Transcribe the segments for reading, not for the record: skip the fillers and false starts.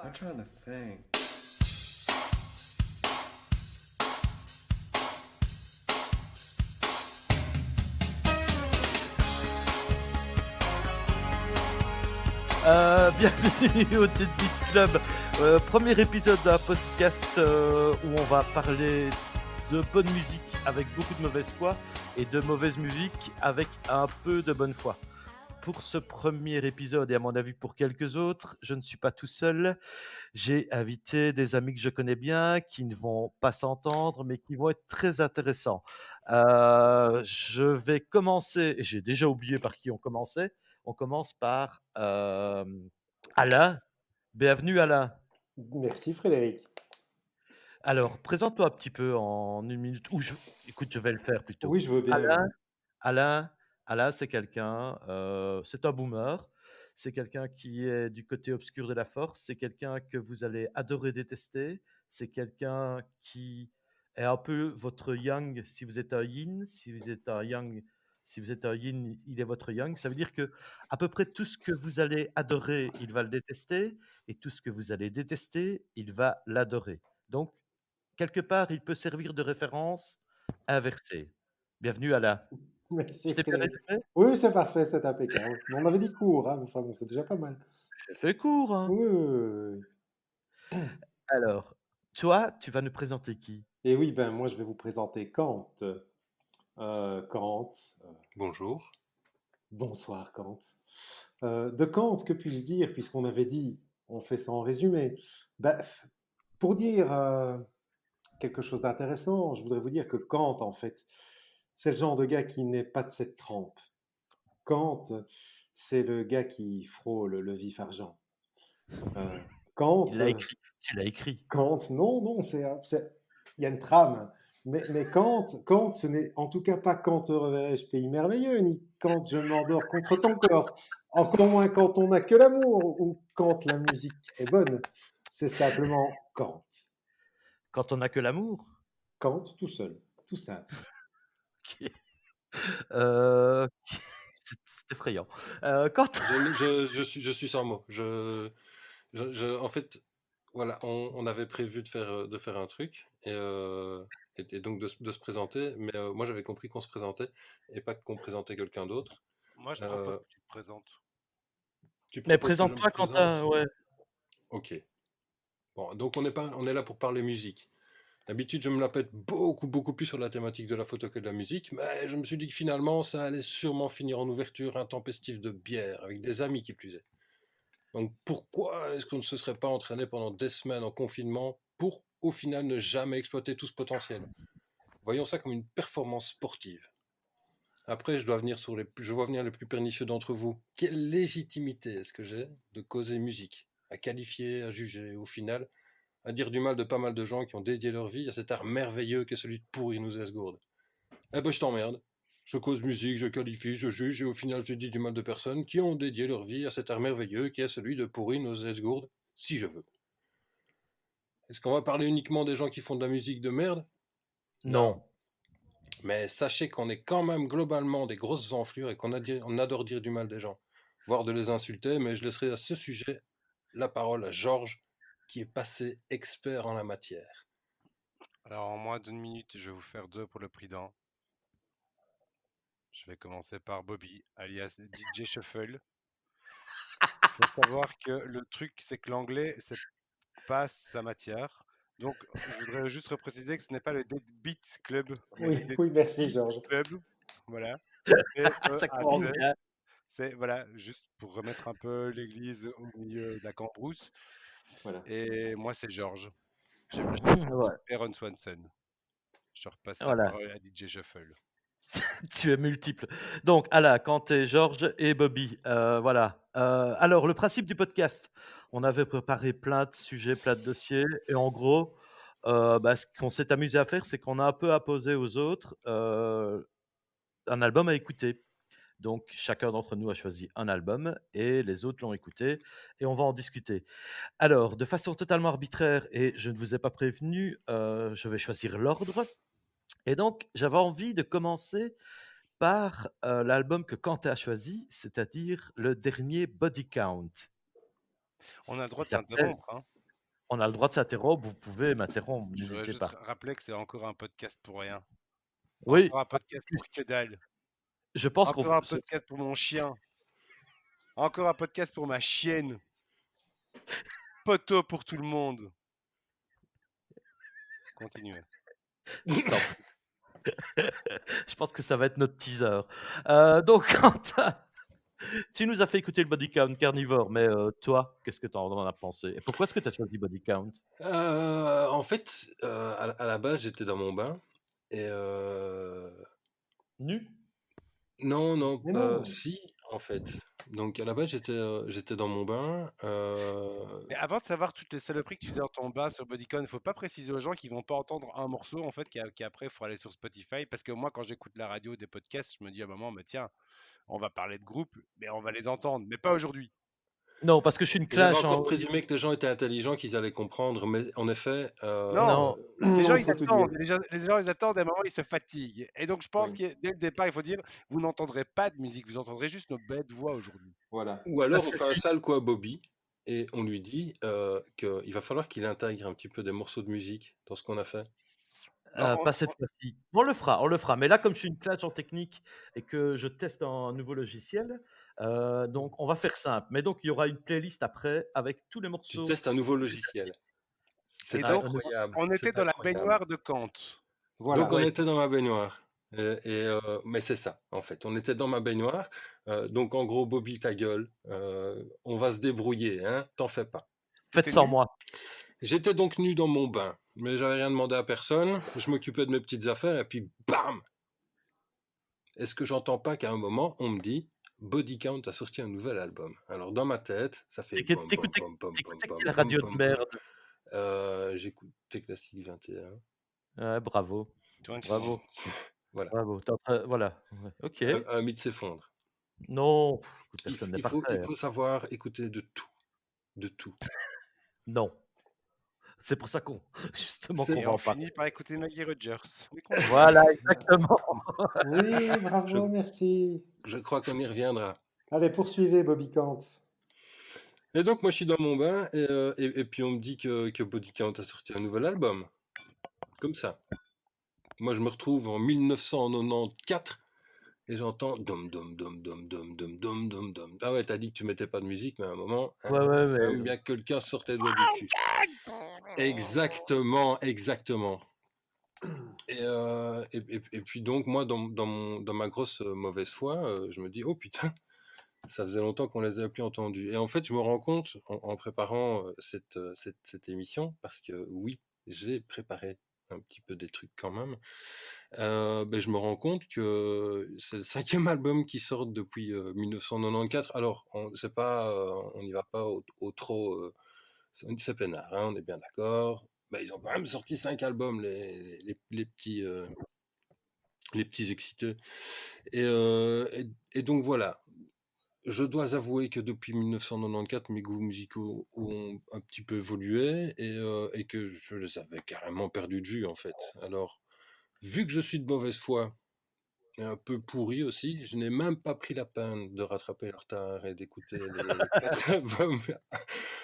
I'm trying to think. Bienvenue au Dead Beat Club, premier épisode d'un podcast où on va parler de bonne musique avec beaucoup de mauvaise foi et de mauvaise musique avec un peu de bonne foi. Pour ce premier épisode et à mon avis pour quelques autres, je ne suis pas tout seul. J'ai invité des amis que je connais bien, qui ne vont pas s'entendre, mais qui vont être très intéressants. Je vais commencer, et j'ai déjà oublié par qui on commençait. On commence par Alain. Bienvenue Alain. Merci Frédéric. Alors, présente-toi un petit peu en une minute. Écoute, je vais le faire plutôt. Oui, je veux bien. Alain, Alain, Alain, c'est quelqu'un, c'est un boomer. C'est quelqu'un qui est du côté obscur de la force. C'est quelqu'un que vous allez adorer détester. C'est quelqu'un qui est un peu votre yang si vous êtes un yin. Si vous êtes un yang, si vous êtes un yin, il est votre yang. Ça veut dire que à peu près tout ce que vous allez adorer, il va le détester. Et tout ce que vous allez détester, il va l'adorer. Donc, quelque part, il peut servir de référence inversée. Bienvenue Alain. Merci Je t'ai bien Frédéric. résumé? Oui, c'est parfait, c'est impeccable. On avait dit court, hein, mais enfin bon, c'est déjà pas mal. J'ai fait court, hein. Oui, oui, oui, oui. Alors, toi, tu vas nous présenter qui? Et oui, ben moi je vais vous présenter Kant. Kant, Bonjour. bonsoir Kant. De Kant, que puis-je dire, puisqu'on avait dit, on fait ça en résumé. Ben, pour dire quelque chose d'intéressant, je voudrais vous dire que Kant, en fait, c'est le genre de gars qui n'est pas de cette trempe. Kant, c'est le gars qui frôle le vif argent. Kant, Il l'a écrit. Tu l'as écrit. Kant, non, non, il y a une trame. Mais Kant, ce n'est en tout cas pas quand te reverrai-je pays merveilleux, ni quand je m'endors contre ton corps. Encore moins quand on n'a que l'amour, ou quand la musique est bonne. C'est simplement Kant. Quand on n'a que l'amour. Kant tout seul, tout simple. Ok. Euh, c'est effrayant. Quand Je suis sans mots. En fait, voilà, on avait prévu de faire un truc et donc de se présenter, mais moi j'avais compris qu'on se présentait et pas qu'on présentait quelqu'un d'autre. Moi, je propose Euh, que tu te présentes. Tu Mais proposes que je me présente-toi, Quentin. présente? Ouais. Ok. Bon, donc on est là pour parler musique. D'habitude, je me la pète beaucoup plus sur la thématique de la photo que de la musique, mais je me suis dit que finalement, ça allait sûrement finir en ouverture intempestive de bière, avec des amis qui plus est. Donc pourquoi est-ce qu'on ne se serait pas entraîné pendant des semaines en confinement pour, au final, ne jamais exploiter tout ce potentiel? Voyons ça comme une performance sportive. Après, je vois venir les plus pernicieux d'entre vous. Quelle légitimité est-ce que j'ai de causer musique, à qualifier, à juger, au final, à dire du mal de pas mal de gens qui ont dédié leur vie à cet art merveilleux qu'est celui de pourrir nos esgourdes? Eh ben, je t'emmerde. Je cause musique, je qualifie, je juge, et au final, je dis du mal de personnes qui ont dédié leur vie à cet art merveilleux qui est celui de pourrir nos esgourdes, si je veux. Est-ce qu'on va parler uniquement des gens qui font de la musique de merde? Non. Mais sachez qu'on est quand même globalement des grosses enflures et on adore dire du mal des gens, voire de les insulter, mais je laisserai à ce sujet la parole à Georges, qui est passé expert en la matière. Alors, en moins d'une minute, je vais vous faire deux pour le prix d'un. Je vais commencer par Bobby, alias DJ Shuffle. Il faut savoir que le truc, c'est que l'anglais, c'est pas sa matière. Donc, je voudrais juste repréciser que ce n'est pas le Dead Beat Club, mais le Oui, Dead oui, merci Beat Georges. Club. Voilà. Ça commence P-E-A-T. bien. C'est, voilà, juste pour remettre un peu l'église au milieu de la cambrousse. Voilà. Et moi, c'est Georges. J'ai Ouais. Aaron Swanson. Je repasse la Voilà. parole à DJ Shuffle. Tu es multiple. Donc, Alain, Quentin, Georges et Bobby. Voilà. Alors, le principe du podcast, on avait préparé plein de sujets, plein de dossiers. Et en gros, ce qu'on s'est amusé à faire, c'est qu'on a un peu apposé aux autres un album à écouter. Donc, chacun d'entre nous a choisi un album et les autres l'ont écouté et on va en discuter. Alors, de façon totalement arbitraire, et je ne vous ai pas prévenu, je vais choisir l'ordre. Et donc, j'avais envie de commencer par l'album que Quentin a choisi, c'est-à-dire le dernier Body Count. On a le droit Il de s'appelle s'interrompre, hein. On a le droit de s'interrompre, vous pouvez m'interrompre, Je voudrais n'hésitez juste pas. rappeler que c'est encore un podcast pour rien. Oui, Encore un en podcast plus, pour que dalle. je pense qu'on Encore peut un podcast pour mon chien. Encore un podcast pour ma chienne. Poteau pour tout le monde. Continuez. je t'en prie. Je pense que ça va être notre teaser. Donc Quentin, tu nous as fait écouter le Body Count Carnivore, mais toi, qu'est-ce que tu en as pensé? Et pourquoi est-ce que tu as choisi Body Count? En fait, à la base, j'étais dans mon bain et Nu? non, non, Mais non. si, en fait. Donc à la base, j'étais dans mon bain, Mais avant de savoir toutes les saloperies que tu faisais dans ton bas sur Bodycon, il faut pas préciser aux gens qu'ils vont pas entendre un morceau en fait qui après il faut aller sur Spotify parce que moi quand j'écoute la radio des podcasts, je me dis à un moment bah tiens, on va parler de groupe, mais on va les entendre, mais pas aujourd'hui. Non, parce que je suis une j'avais clash encore en présumé que les gens étaient intelligents, qu'ils allaient comprendre, mais en effet, Non, non, les gens Non, il ils faut tout dire. attendent, les gens ils attendent, à un moment ils se fatiguent. Et donc je pense Oui, que dès le départ il faut dire vous n'entendrez pas de musique, vous entendrez juste nos bêtes voix aujourd'hui. voilà. ou alors parce on que fait un sale coup à Bobby et on lui dit qu'il va falloir qu'il intègre un petit peu des morceaux de musique dans ce qu'on a fait. Non, pas cette fois-ci. On le fera. Mais là, comme je suis une clash en technique et que je teste un nouveau logiciel, donc on va faire simple. Mais donc il y aura une playlist après avec tous les Tu morceaux. testes un nouveau logiciel. et C'est Ah, donc incroyable, on était c'est dans la incroyable. baignoire de Kant. Donc Voilà. on Ouais. était dans ma baignoire. Mais c'est ça, en fait. On était dans ma baignoire. Donc en gros, Bobby, ta gueule. On va se débrouiller, hein. T'en fais pas. Faites T'étais sans nu? moi. J'étais donc nu dans mon bain, mais j'avais rien demandé à personne. Je m'occupais de mes petites affaires et puis bam! Est-ce que j'entends pas qu'à un moment, on me dit Body Count a sorti un nouvel album. Alors dans ma tête, ça fait bom bom T'écoutais bom bom bom t'écoutais bom quelle bom radio de bom bom. merde? J'écoutais Classique 21. Ouais, bravo, 21. bravo, Voilà. bravo. Voilà. Ouais, OK. Un mythe s'effondre. Non, écoute, Il, personne n'est il faut, parfait, il hein. faut savoir écouter de tout. De tout. Non. C'est pour ça qu'on justement C'est qu'on Et va on en parler. finit par écouter Maggie Rogers. Mais continue. Voilà, exactement. Oui, Je, bravo, merci. je crois qu'on y reviendra. Allez, poursuivez, Bobby Kant. Et donc, moi, je suis dans mon bain et puis on me dit que Body Count a sorti un nouvel album. Comme ça. Moi, je me retrouve en 1994 et j'entends dom dom dom dom dom dom dom dom dom. Ah ouais, t'as dit que tu mettais pas de musique, mais à un moment, hein, Ouais, ouais, quand mais même bien que quelqu'un sortait le doigt du cul. Exactement, exactement. Et puis donc, moi, dans ma grosse mauvaise foi, je me dis, oh putain, ça faisait longtemps qu'on les avait plus entendus. Et en fait, je me rends compte en préparant cette émission, parce que oui, j'ai préparé un petit peu des trucs quand même. Ben, je me rends compte que c'est le cinquième album qui sort depuis 1994. Alors, on n'y va pas au trop, c'est peinard, hein, on est bien d'accord. Ben, ils ont quand même sorti 5 albums, les petits excités. Et donc voilà, je dois avouer que depuis 1994, mes goûts musicaux ont un petit peu évolué et que je les avais carrément perdus de vue en fait. Alors, vu que je suis de mauvaise foi et un peu pourri aussi, je n'ai même pas pris la peine de rattraper le retard et d'écouter les 4 albums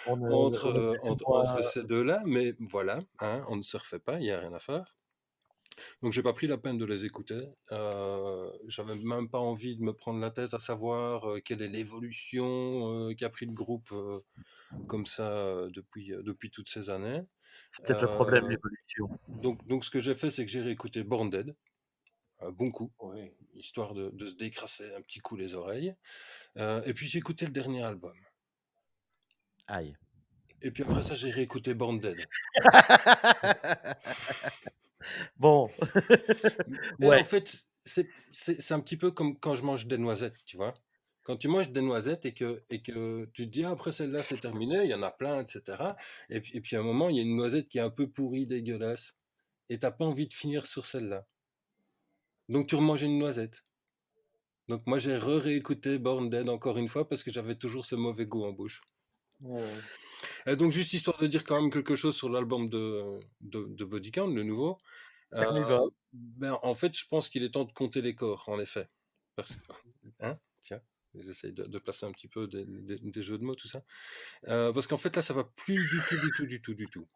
on est plus ou entre moins ces deux-là, mais voilà, hein, on ne se refait pas, il n'y a rien à faire. Donc j'ai pas pris la peine de les écouter. J'avais même pas envie de me prendre la tête à savoir quelle est l'évolution qu'a pris le groupe comme ça depuis toutes ces années. c'est peut-être le problème, Euh, l'évolution. donc ce que j'ai fait, c'est que j'ai réécouté Born Dead, un bon coup, Oui. histoire de se décrasser un petit coup les oreilles. Et puis j'ai écouté le dernier album. Aïe. Et puis après ça, j'ai réécouté Born Dead. Bon, Et en ouais. fait, c'est un petit peu comme quand je mange des noisettes, tu vois. Quand tu manges des noisettes et que tu te dis, ah, après celle-là, c'est terminé, il y en a plein, etc. Et puis à un moment, il y a une noisette qui est un peu pourrie, dégueulasse, et t'as pas envie de finir sur celle-là. Donc tu remanges une noisette. Donc moi, j'ai réécouté Born Dead encore une fois parce que j'avais toujours ce mauvais goût en bouche. Ouais, ouais. Et donc juste histoire de dire quand même quelque chose sur l'album de Body Count, le nouveau. Carnivore. Ben, en fait, je pense qu'il est temps de compter les corps, en effet. Parce que, hein, tiens, J'essaie de placer un petit peu des jeux de mots, tout ça. Parce qu'en fait, là, ça va plus du tout, du tout, du tout, du tout.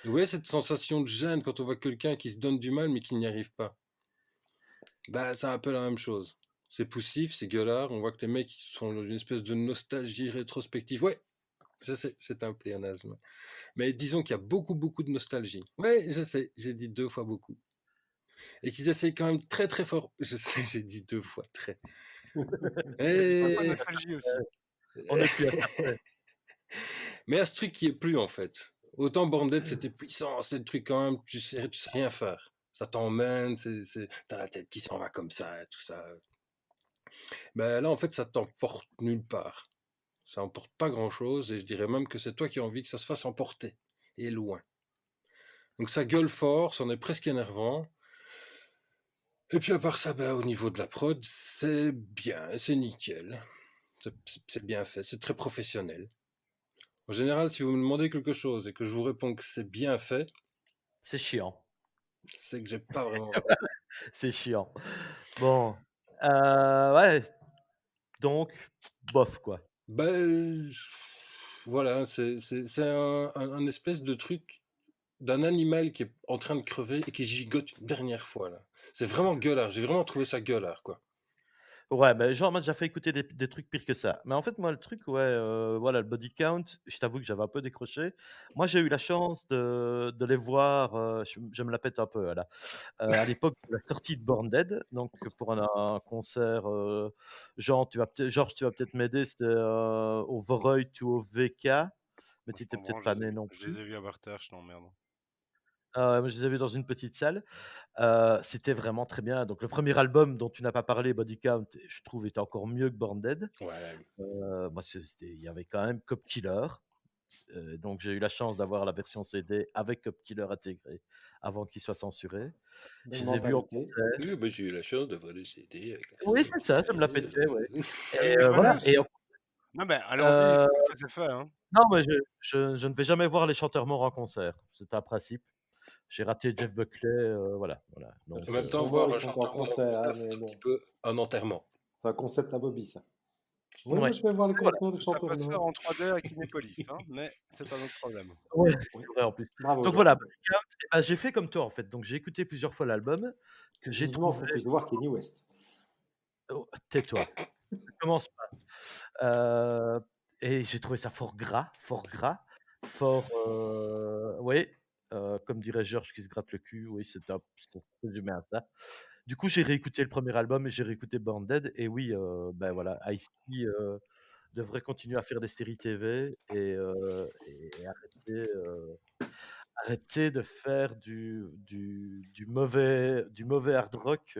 Vous voyez cette sensation de gêne quand on voit quelqu'un qui se donne du mal mais qui n'y arrive pas? Bah, c'est un peu la même chose. C'est poussif, c'est gueulard, on voit que les mecs ils sont dans une espèce de nostalgie rétrospective. Ouais, je sais, c'est un pléonasme. Mais disons qu'il y a beaucoup, beaucoup de nostalgie. Ouais, je sais, j'ai dit 2 fois beaucoup. Et qu'ils essayent quand même très, très fort. Je sais, j'ai dit 2 fois très. Il y a un peu de Et nostalgie aussi. On n'est plus à ça près. mais il y a ce truc qui est plus, en fait. Autant Born Dead, c'était puissant, c'est le truc quand même, tu sais rien faire. Ça t'emmène, tu la tête qui s'en va comme ça, tout ça. Mais là, en fait, ça t'emporte nulle part. Ça emporte pas grand-chose, et je dirais même que c'est toi qui as envie que ça se fasse emporter, et loin. Donc ça gueule fort, c'en est presque énervant. Et puis à part ça, bah, au niveau de la prod, c'est bien, c'est nickel. C'est bien fait, c'est très professionnel. En général, si vous me demandez quelque chose et que je vous réponds que c'est bien fait, C'est chiant, c'est que j'ai pas vraiment. c'est chiant. Bon, ouais, donc bof, quoi. Bah, voilà, c'est un espèce de truc d'un animal qui est en train de crever et qui gigote une dernière fois, là. C'est vraiment gueulard, j'ai vraiment trouvé ça gueulard, quoi. Ouais, bah, genre, moi, j'ai déjà fait écouter des trucs pires que ça. Mais en fait, moi, le truc, ouais, voilà, le body count, je t'avoue que j'avais un peu décroché. Moi, j'ai eu la chance de les voir, je me la pète un peu, là, à l'époque de la sortie de Born Dead, donc pour un concert, Georges, tu vas peut-être m'aider, c'était, au Voreuil ou au VK, mais tu Je étais m'en peut-être branle, pas né non je les plus. ai vus à Barter, je t'emmerde. Moi, je les ai vus dans une petite salle. C'était vraiment très bien. Donc le premier album dont tu n'as pas parlé, Body Count, je trouve était encore mieux que Born Dead. Ouais. Moi, il y avait quand même Cop Killer. Donc j'ai eu la chance d'avoir la version CD avec Cop Killer intégré avant qu'il soit censuré. Belle Je les ai vus en mentalité. concert. Oui, bah, j'ai eu la chance d'avoir le CD avec la Oui, version c'est ça, je me la CD. pétais, ouais. Ah, Et mais je venais voilà. Et aussi. Non, mais allons-y, heu, comme ça c'est fait, hein. non, mais je ne vais jamais voir les chanteurs morts en concert. C'est un principe. J'ai raté Jeff Buckley, voilà. Donc En même S'ils temps, sont morts, voir ils un sont pas en chanteur mort en concert, hein, concert, c'est mais un petit bon. peu un enterrement. C'est un concept à Bobby, ça. Oui, moi ouais, je vais voir les voilà. concerts de Ça chanteurs peut se faire morts. en 3D avec Kinépolis, hein, mais c'est un autre problème. Ouais, Oui. c'est vrai en plus. Bravo, Donc voilà, Georges. Body Count, et bah, j'ai fait comme toi en fait. Donc j'ai écouté plusieurs fois l'album que j'ai Vivement trouvé. qu'on puisse voir Kenny West. Oh, tais-toi, commence pas. Et j'ai trouvé ça fort gras, fort, oui, comme dirait Georges qui se gratte le cul, oui, c'est résumé à ça. Du coup, j'ai réécouté le premier album et j'ai réécouté Born Dead et oui, ben voilà, Ice-T, devrait continuer à faire des séries TV et arrêter de faire du mauvais hard rock,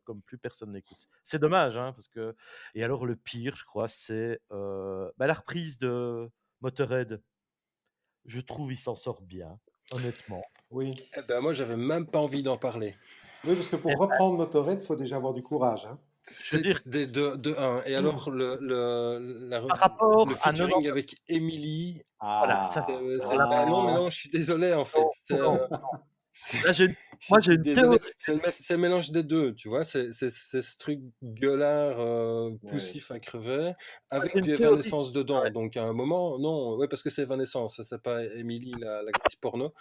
comme plus personne n'écoute. C'est dommage, hein, parce que et alors le pire, je crois, c'est, bah, la reprise de Motorhead. Je trouve il s'en sort bien, honnêtement. Oui. Eh ben, moi, j'avais même pas envie d'en parler. Oui, parce que Et pour reprendre Motorhead, il faut déjà avoir du courage, hein. je veux dire, C'est de un. Et alors, par le rapport à featuring 90, avec Emily, voilà, ça Ah, bah non, mais ah. non, je suis désolé, en fait. non, non, là j'ai Je moi j'ai suis une désolé. théorie. C'est le mélange des deux, tu vois. C'est ce truc gueulard, Ouais, poussif à crever, Moi j'ai avec une du théorie. Evanescence dedans. Ouais. Donc à un moment, non, ouais, parce que c'est Evanescence, ça c'est pas Emily, l'actrice porno.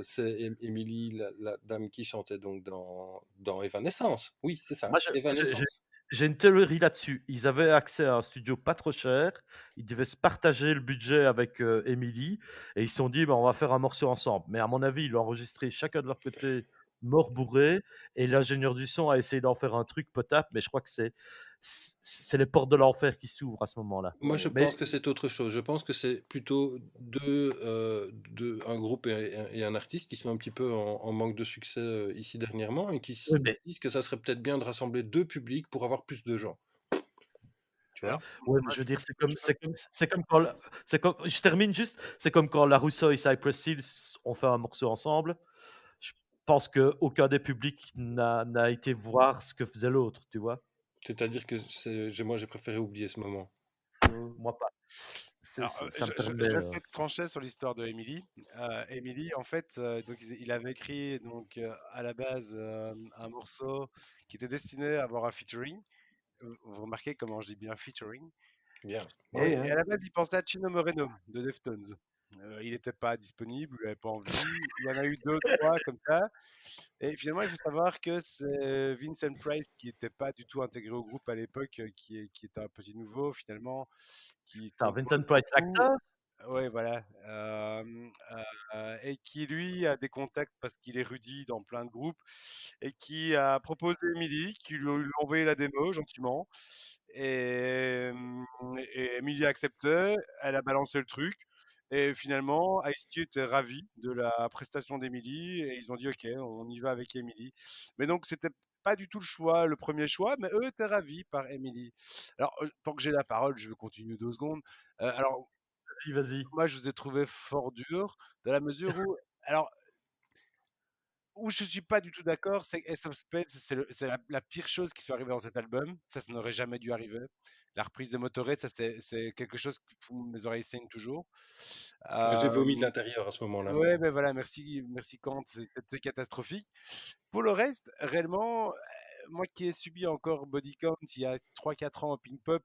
C'est Emily, la dame qui chantait donc dans Evanescence. Oui, c'est ça, Moi Evanescence. j'ai une théorie là-dessus. Ils avaient accès à un studio pas trop cher. Ils devaient se partager le budget avec, Emily et ils se sont dit: «Bah, on va faire un morceau ensemble». Mais à mon avis, ils l'ont enregistré chacun de leur côté, mort bourré, et l'ingénieur du son a essayé d'en faire un truc potable, mais je crois que c'est les portes de l'enfer qui s'ouvrent à ce moment-là. Moi, je Mais pense que c'est autre chose. Je pense que c'est plutôt un groupe et un artiste qui sont un petit peu en manque de succès ici dernièrement et qui se oui, mais disent que ça serait peut-être bien de rassembler deux publics pour avoir plus de gens. Tu vois? Alors, ouais, mais moi je veux je dire, je c'est comme quand la c'est comme je termine juste, c'est comme quand La Rousseau et Cypress Hill ont fait un morceau ensemble. Je pense qu'aucun des publics n'a été voir ce que faisait l'autre, tu vois? C'est-à-dire que moi, j'ai préféré oublier ce moment. Moi pas. alors, Ça me je permet, vais peut-être trancher sur l'histoire de Emily. Emily, en fait, donc il avait écrit donc, à la base, un morceau qui était destiné à avoir un featuring. vous remarquez comment je dis bien featuring. Bien. Oui, Et hein. à la base, il pensait à Chino Moreno de Deftones. Il n'était pas disponible, il n'avait pas envie. Il y en a eu deux, trois comme ça. Et finalement, il faut savoir que c'est Vincent Price qui n'était pas du tout intégré au groupe à l'époque, qui était un petit nouveau finalement, qui Attends, compose Vincent Price, beaucoup. l'acteur? Ouais, voilà. Et qui, lui, a des contacts parce qu'il est Rudy dans plein de groupes et qui a proposé Emily, qui lui a envoyé la démo gentiment. Et, et Emily a accepté, elle a balancé le truc. Et finalement, Ice-T était ravi de la prestation d'Emily et ils ont dit OK, on y va avec Emily. Mais donc, c'était pas du tout le choix, le premier choix, mais eux étaient ravis par Emily. Alors, tant que j'ai la parole, je veux continuer 2 secondes. Alors, Vas-y, vas-y. moi, je vous ai trouvé fort dur, dans la mesure où, alors, où je suis pas du tout d'accord, c'est que Ace of Spades, c'est la pire chose qui soit arrivée dans cet album. Ça n'aurait jamais dû arriver. La reprise de Motorhead, ça, c'est quelque chose que mes oreilles saignent toujours. J'ai Euh, vomi de l'intérieur à ce moment-là. ouais, ben voilà, merci Kant, c'était catastrophique. Pour le reste, réellement, moi qui ai subi encore Body Count il y a 3-4 ans au Pink Pop,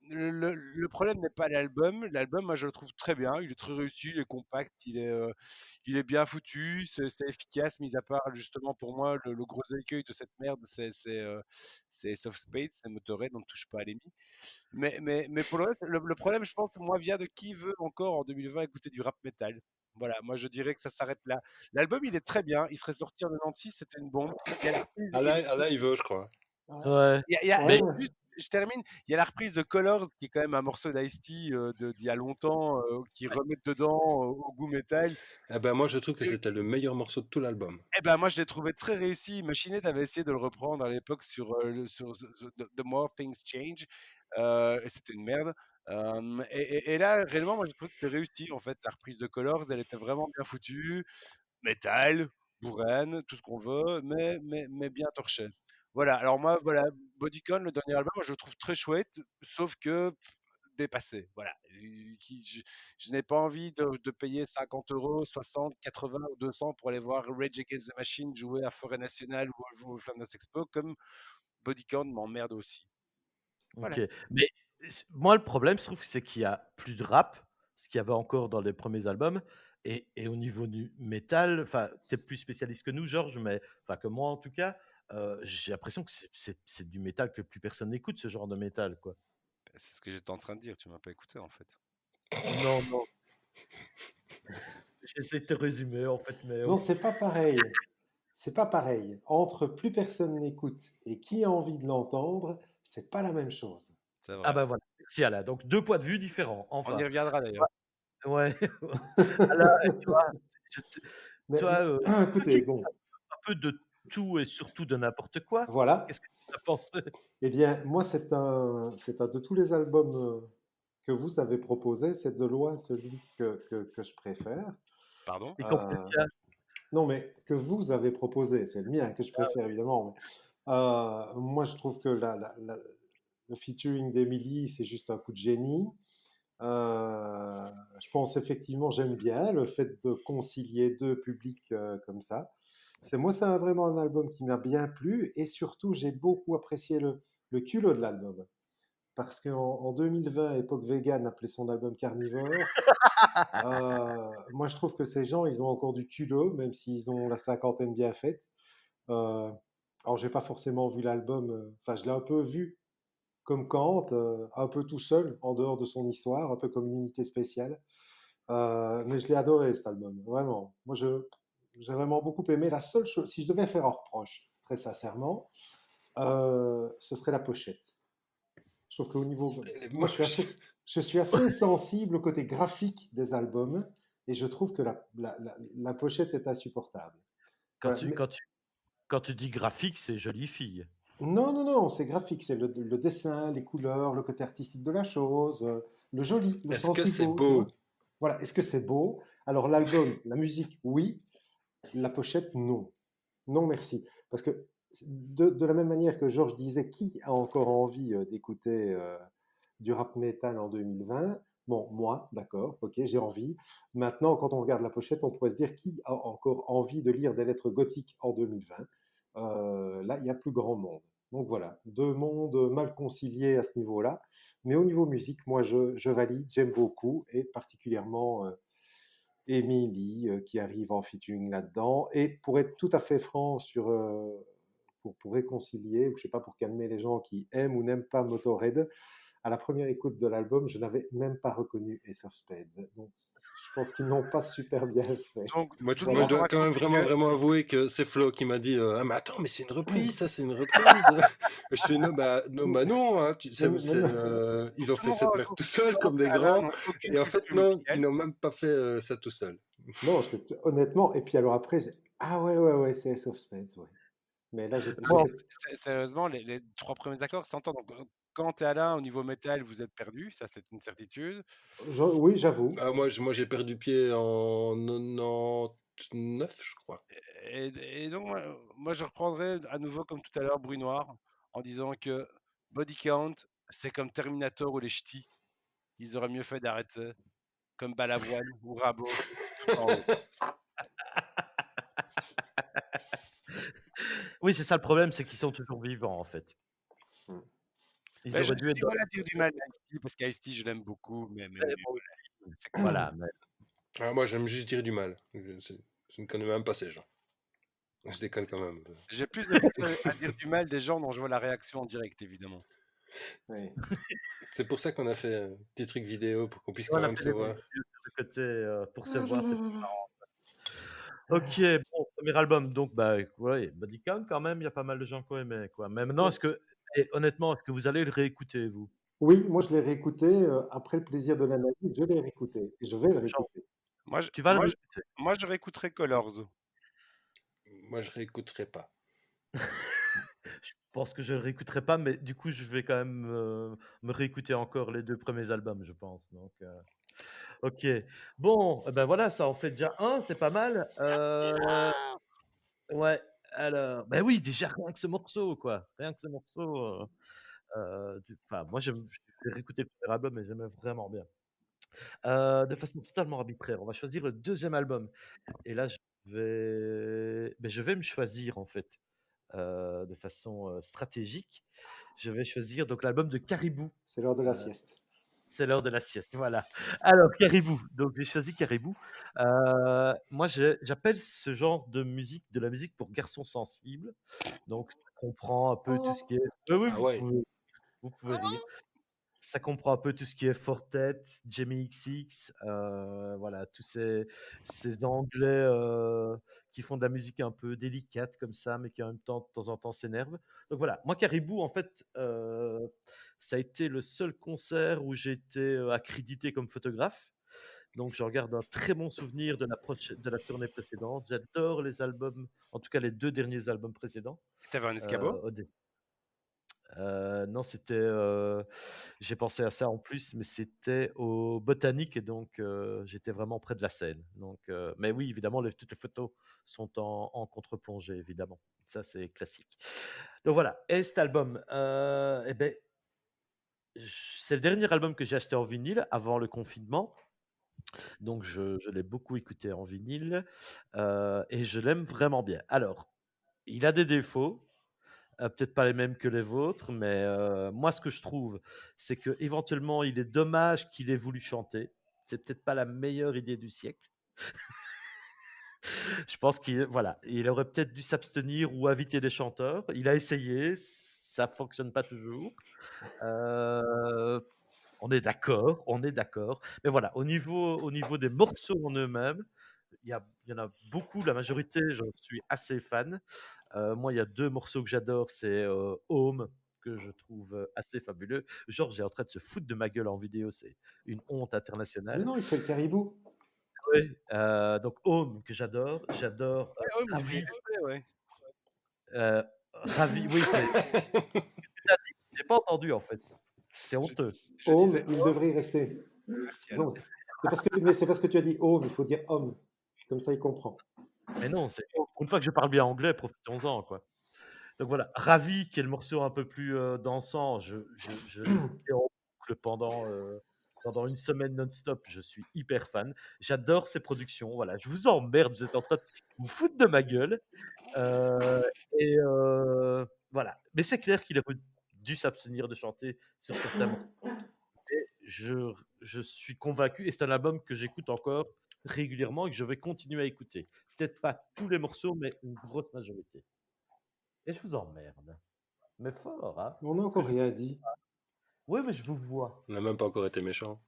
le problème n'est pas l'album. L'album, moi je le trouve très bien, il est très réussi, il est compact, il est bien foutu, c'est efficace, mis à part justement pour moi le gros écueil de cette merde, c'est Ace of Spades, c'est Motorhead, on ne touche pas à l'EMI. Mais pour le reste, le problème, je pense, moi, vient de qui veut encore en 2020 écouter du rap metal. Voilà, moi je dirais que ça s'arrête là. L'album, il est très bien. Il serait sorti en 96, c'était une bombe. Il y a la reprise, À là, il veut, je crois. Ah, Ouais. ouais. juste, je termine. Il y a la reprise de Colors, qui est quand même un morceau d'Ice-T d'il y a longtemps, qui remet dedans au goût métal. Eh ben, moi, je trouve que c'était le meilleur morceau de tout l'album. Eh ben, moi, je l'ai trouvé très réussi. Machinehead avait essayé de le reprendre à l'époque sur The More Things Change. Et c'était une merde. Et là, réellement, moi, j'ai trouvé que c'était réussi. En fait, la reprise de Colors, elle était vraiment bien foutue. Métal, bourrine, tout ce qu'on veut, mais bien torché. Voilà. Alors, moi, voilà, Bodycon, le dernier album, moi, je le trouve très chouette, sauf que dépassé. Voilà. Je n'ai pas envie de payer 50 euros, 60, 80 ou 200 pour aller voir Rage Against the Machine jouer à Forêt Nationale ou au Flanders Expo, comme Bodycount m'emmerde aussi. OK. Voilà. Mais moi, le problème, je trouve, c'est qu'il y a plus de rap, ce qu'il y avait encore dans les premiers albums et au niveau du métal, enfin, tu es plus spécialiste que nous, Georges, mais enfin, que moi, en tout cas, j'ai l'impression que c'est du métal que plus personne n'écoute, ce genre de métal, quoi. C'est ce que j'étais en train de dire, tu m'as pas écouté en fait. Non, non, j'essaie de te résumer, en fait, mais Non, OK. c'est pas pareil. C'est pas pareil. Entre plus personne n'écoute et qui a envie de l'entendre, c'est pas la même chose. C'est Ah vrai. bah, voilà, merci Alain. Donc 2 points de vue différents, On y enfin. reviendra d'ailleurs. Ouais, Alain, tu vois, je sais tu Mais, vois, toi qui écoutez, écoutes bon, un peu de tout et surtout de n'importe quoi, voilà. qu'est-ce que tu as pensé? Eh bien, moi, c'est un de tous les albums que vous avez proposés, c'est de loin celui que je préfère. Pardon? Y compris le Euh, tien? non, mais que vous avez proposé, c'est le mien que je préfère, évidemment. Mais, moi, je trouve que le featuring d'Emily, c'est juste un coup de génie. Je pense effectivement, j'aime bien le fait de concilier deux publics comme ça. C'est vraiment un album qui m'a bien plu et surtout, j'ai beaucoup apprécié le culot de l'album. Parce qu'en 2020, époque vegan, appelait son album Carnivore. Moi, je trouve que ces gens, ils ont encore du culot, même s'ils ont la cinquantaine bien faite. Euh, alors, j'ai pas forcément vu l'album, enfin, je l'ai un peu vu comme Kant, un peu tout seul, en dehors de son histoire, un peu comme une unité spéciale. Mais je l'ai adoré cet album, vraiment. J'ai vraiment beaucoup aimé. La seule chose, si je devais faire un reproche, très sincèrement, ce serait la pochette. Je trouve qu'au niveau, Elle est moi, moche. je suis assez sensible au côté graphique des albums et je trouve que la pochette est insupportable. Quand Voilà. tu Mais quand tu quand tu dis graphique, c'est jolie fille. non, non, non, c'est graphique, c'est le dessin, les couleurs, le côté artistique de la chose, le joli, le Est-ce sens que du c'est beau, tu beau? vois. Voilà, est-ce que c'est beau? Alors l'album, la musique, oui, la pochette, non. Non, merci. Parce que de la même manière que Georges disait, qui a encore envie d'écouter du rap metal en 2020? Bon, moi, d'accord, ok, j'ai envie. Maintenant, quand on regarde la pochette, on pourrait se dire qui a encore envie de lire des lettres gothiques en 2020? Là, il y a plus grand monde. Donc voilà, deux mondes mal conciliés à ce niveau-là. Mais au niveau musique, moi, je valide, j'aime beaucoup, et particulièrement Emily qui arrive en featuring là-dedans. Et pour être tout à fait franc pour réconcilier, ou je sais pas, pour calmer les gens qui aiment ou n'aiment pas Motorhead, à la première écoute de l'album, je n'avais même pas reconnu Ace of Spades. Donc je pense qu'ils n'ont pas super bien fait. Donc, Moi, tout le moi, je monde Voilà. dois aura quand même compris que vraiment avouer que c'est Flo qui m'a dit ah, mais attends, mais c'est une reprise, ça, c'est une reprise. Je fais non, non, hein, ils ont tout le fait monde cette aura merde tout compris que seuls comme Quentin des et Alain grands. n'ont aucune Et en fait, culture non, ils musicale. n'ont même pas fait ça tout seuls. Non, honnêtement, et puis alors après, ah ouais, c'est Ace of Spades, ouais. Mais là, Bon, Sérieusement, les 3 premiers accords s'entendent. Donc, quand et Alain, au niveau métal, vous êtes perdus, ça c'est une certitude. oui, j'avoue. Ah, moi, j'ai perdu pied en 99, je crois. Et donc, moi, je reprendrai à nouveau, comme tout à l'heure, Bruit Noir, en disant que Body Count, c'est comme Terminator ou les Ch'tis. Ils auraient mieux fait d'arrêter, comme Balavoine ou Rabot, tout en haut. oui, c'est ça le problème, c'est qu'ils sont toujours vivants, en fait. Hmm. Ils Ben, auraient dû j'ai être du dans mal à dire du mal d'Ice-T, parce qu'Ice-T, je l'aime beaucoup, mais les moi aussi. c'est comme ça. Voilà, mais Ah, moi, j'aime juste dire du mal. Je ne connais même pas ces gens. Je déconne quand même. J'ai plus de facilité à dire du mal des gens dont je vois la réaction en direct, évidemment. Oui. C'est pour ça qu'on a fait un petit truc vidéo pour qu'on puisse on quand a même fait se des voir. vidéos sur le côté pour se voir, c'est marrant. OK, bon, premier album, donc bah, ouais, Body Count quand même, il y a pas mal de gens qui ont aimé, quoi. Mais maintenant, Ouais. honnêtement, est-ce que vous allez le réécouter, vous? Oui, moi je l'ai réécouté après le plaisir de l'analyse, je l'ai réécouté et je vais le Genre, réécouter. Moi, je, tu vas le moi, je, réécouter? moi, je réécouterai Colors. Moi, je réécouterai pas. Je pense que je le réécouterai pas, mais du coup, je vais quand même, me réécouter encore les 2 premiers albums, je pense, donc OK. Bon, et ben, voilà, ça en fait déjà un, c'est pas mal. Ouais, alors, ben oui, déjà rien que ce morceau, quoi. Rien que ce morceau, enfin, moi, j'ai réécouté le premier album et j'aimais vraiment bien. De façon totalement arbitraire, on va choisir le deuxième album et là, je vais me choisir, en fait, de façon, stratégique. Je vais choisir donc l'album de Caribou. C'est l'heure de la Heu, sieste. c'est l'heure de la sieste, voilà. Alors Caribou, donc j'ai choisi Caribou. Moi, j'appelle ce genre de musique, de la musique pour garçons sensibles. Donc ça comprend un peu tout ce qui est oui, Ah ouais. vous pouvez rire. Ça comprend un peu tout ce qui est Fortet, Jamie XX, voilà, tous ces Anglais, qui font de la musique un peu délicate comme ça, mais qui en même temps, de temps en temps, s'énervent. Donc voilà, moi Caribou, en fait, ça a été le seul concert où j'ai été, accrédité comme photographe. Donc je regarde un très bon souvenir de la tournée précédente. J'adore les albums, en tout cas les 2 derniers albums précédents, T'avais un escabeau? Odessa. Non, c'était, j'ai pensé à ça en plus, mais c'était au Botanique et donc j'étais vraiment près de la scène. Donc mais oui, évidemment, toutes les photos sont en contre-plongée, évidemment. Ça, c'est classique. Donc voilà, et cet album, et beh, c'est le dernier album que j'ai acheté en vinyle avant le confinement, donc je l'ai beaucoup écouté en vinyle, et je l'aime vraiment bien. Alors, il a des défauts, peut-être pas les mêmes que les vôtres, mais moi, ce que je trouve, c'est qu'éventuellement, il est dommage qu'il ait voulu chanter. C'est peut-être pas la meilleure idée du siècle. Je pense il aurait peut-être dû s'abstenir ou inviter des chanteurs. Il a essayé, ça fonctionne pas toujours. Heu, on est d'accord. Mais voilà, au niveau des morceaux en eux-mêmes, il y en a beaucoup, la majorité, j'en suis assez fan. Moi, il y a 2 morceaux que j'adore, c'est, Home, que je trouve, assez fabuleux. Georges est en train de se foutre de ma gueule en vidéo, c'est une honte Mais internationale. non, il fait le caribou. Oui, donc Home que j'adore. J'adore, Ouais, ouais, mais il faut y Ravi, rester, ouais. Ravi, oui, c'est qu'est-ce que tu as dit? J'ai pas entendu, en fait. C'est Je, honteux. je Home, disais, il oh, devrait y rester. merci Alain. Non, c'est parce que tu as dit home, il faut dire homme. Comme ça, il comprend. Mais non, c'est pour une fois que je parle bien anglais, profitons-en, quoi. Donc voilà, Ravi, qui est le morceau un peu plus, dansant, je l'ai écouté en boucle pendant une semaine non-stop, je suis hyper fan. J'adore ses productions, voilà. Je vous emmerde, vous êtes en train de vous foutre de ma gueule, heu et voilà. Mais c'est clair qu'il aurait dû s'abstenir de chanter sur certains morceaux. Et je suis convaincu, et c'est un album que j'écoute encore régulièrement et que je vais continuer à écouter. Peut-être pas tous les morceaux, mais une grosse majorité. Et je vous emmerde. Mais fort, hein? On n'a Parce que encore rien dit. oui, mais je vous vois. On n'a même pas encore été méchant.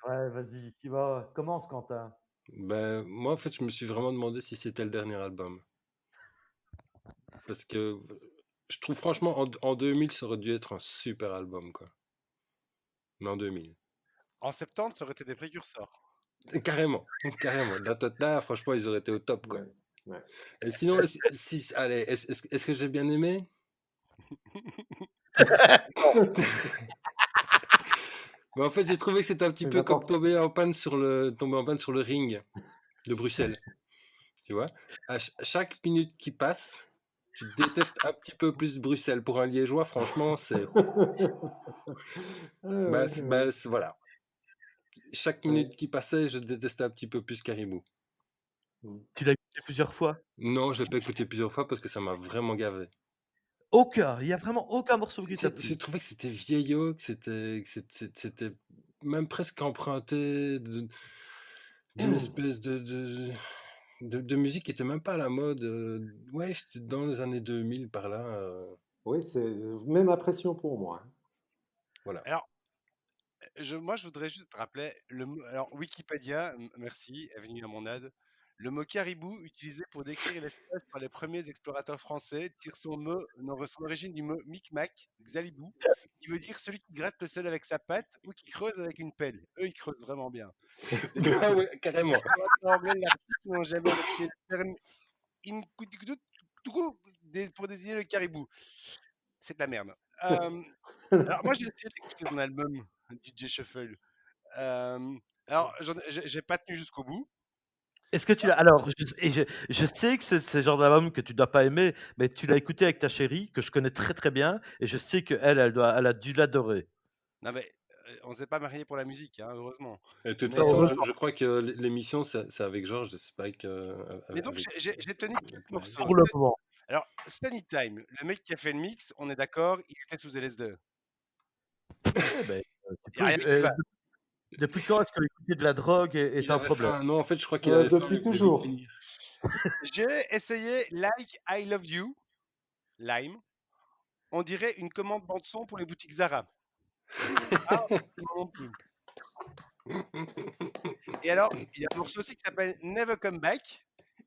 Ouais, vas-y, qui va? Commence, Quentin. Ben, moi, en fait, je me suis vraiment demandé si c'était le dernier album. Parce que je trouve franchement, en 2000, ça aurait dû être un super album, quoi. Mais en 2000. En 70, ça aurait été des précurseurs. Carrément, carrément. Là, franchement, ils auraient été au top, quoi. Ouais, ouais. Et sinon, allez, est-ce que j'ai bien aimé? Mais en fait, j'ai trouvé que c'était un petit Mais peu comme attention. tomber en panne sur le ring de Bruxelles. Tu vois? À chaque minute qui passe, tu détestes un petit peu plus Bruxelles. Pour un Liégeois, franchement, c'est voilà. Chaque Ouais. minute qui passait, je détestais un petit peu plus Caribou. Tu l'as écouté plusieurs fois? Non, je l'ai pas écouté plusieurs fois parce que ça m'a vraiment gavé. Aucun, il y a vraiment aucun morceau qui t'a J'ai plu? trouvé que c'était vieillot, que c'était même presque emprunté d'une espèce de musique qui était même pas à la mode. Ouais, c'était dans les années 2000 par là. Oui, c'est même impression pour moi. Voilà. Alors, moi, je voudrais juste rappeler le mot. Alors, Wikipédia, merci, est venu à mon aide. Le mot caribou, utilisé pour décrire l'espèce par les premiers explorateurs français, tire son origine du mot Micmac, Xalibou, qui veut dire celui qui gratte le sol avec sa patte ou qui creuse avec une pelle. Eux, ils creusent vraiment bien. Les Ah ouais, carrément. explorateurs anglais de l'Arctique n'ont jamais adopté le terme pour désigner le caribou. C'est de la merde. Alors, moi, j'ai essayé d'écouter ton album, DJ Shuffle. Alors, j'ai pas tenu jusqu'au bout. Est-ce que tu l'as alors je sais que c'est le genre d'album que tu dois pas aimer, mais tu l'as écouté avec ta chérie, que je connais très, très bien et je sais qu'elle, elle a dû l'adorer. Non, mais on s'est pas marié pour la musique, hein, heureusement. Et de toute Mais, façon, je crois que l'émission, c'est avec Georges, c'est pas avec. mais donc, j'ai tenu avec 4 Marie. morceaux. Pour le moment. Alors, Sunny Time, le mec qui a fait le mix, on est d'accord, il était sous LSD. Eh beh, tu Il n'y a rien peux, qui va. depuis quand est-ce que écouter de la drogue est Il un avait fait problème? non, en fait, je crois qu'il avait fait Depuis il voulait vite toujours. finir. J'ai essayé Like I Love You, Lime. On dirait une commande bande-son pour les boutiques Zara. Ah, non plus. Et alors, il y a un morceau aussi qui s'appelle Never Come Back.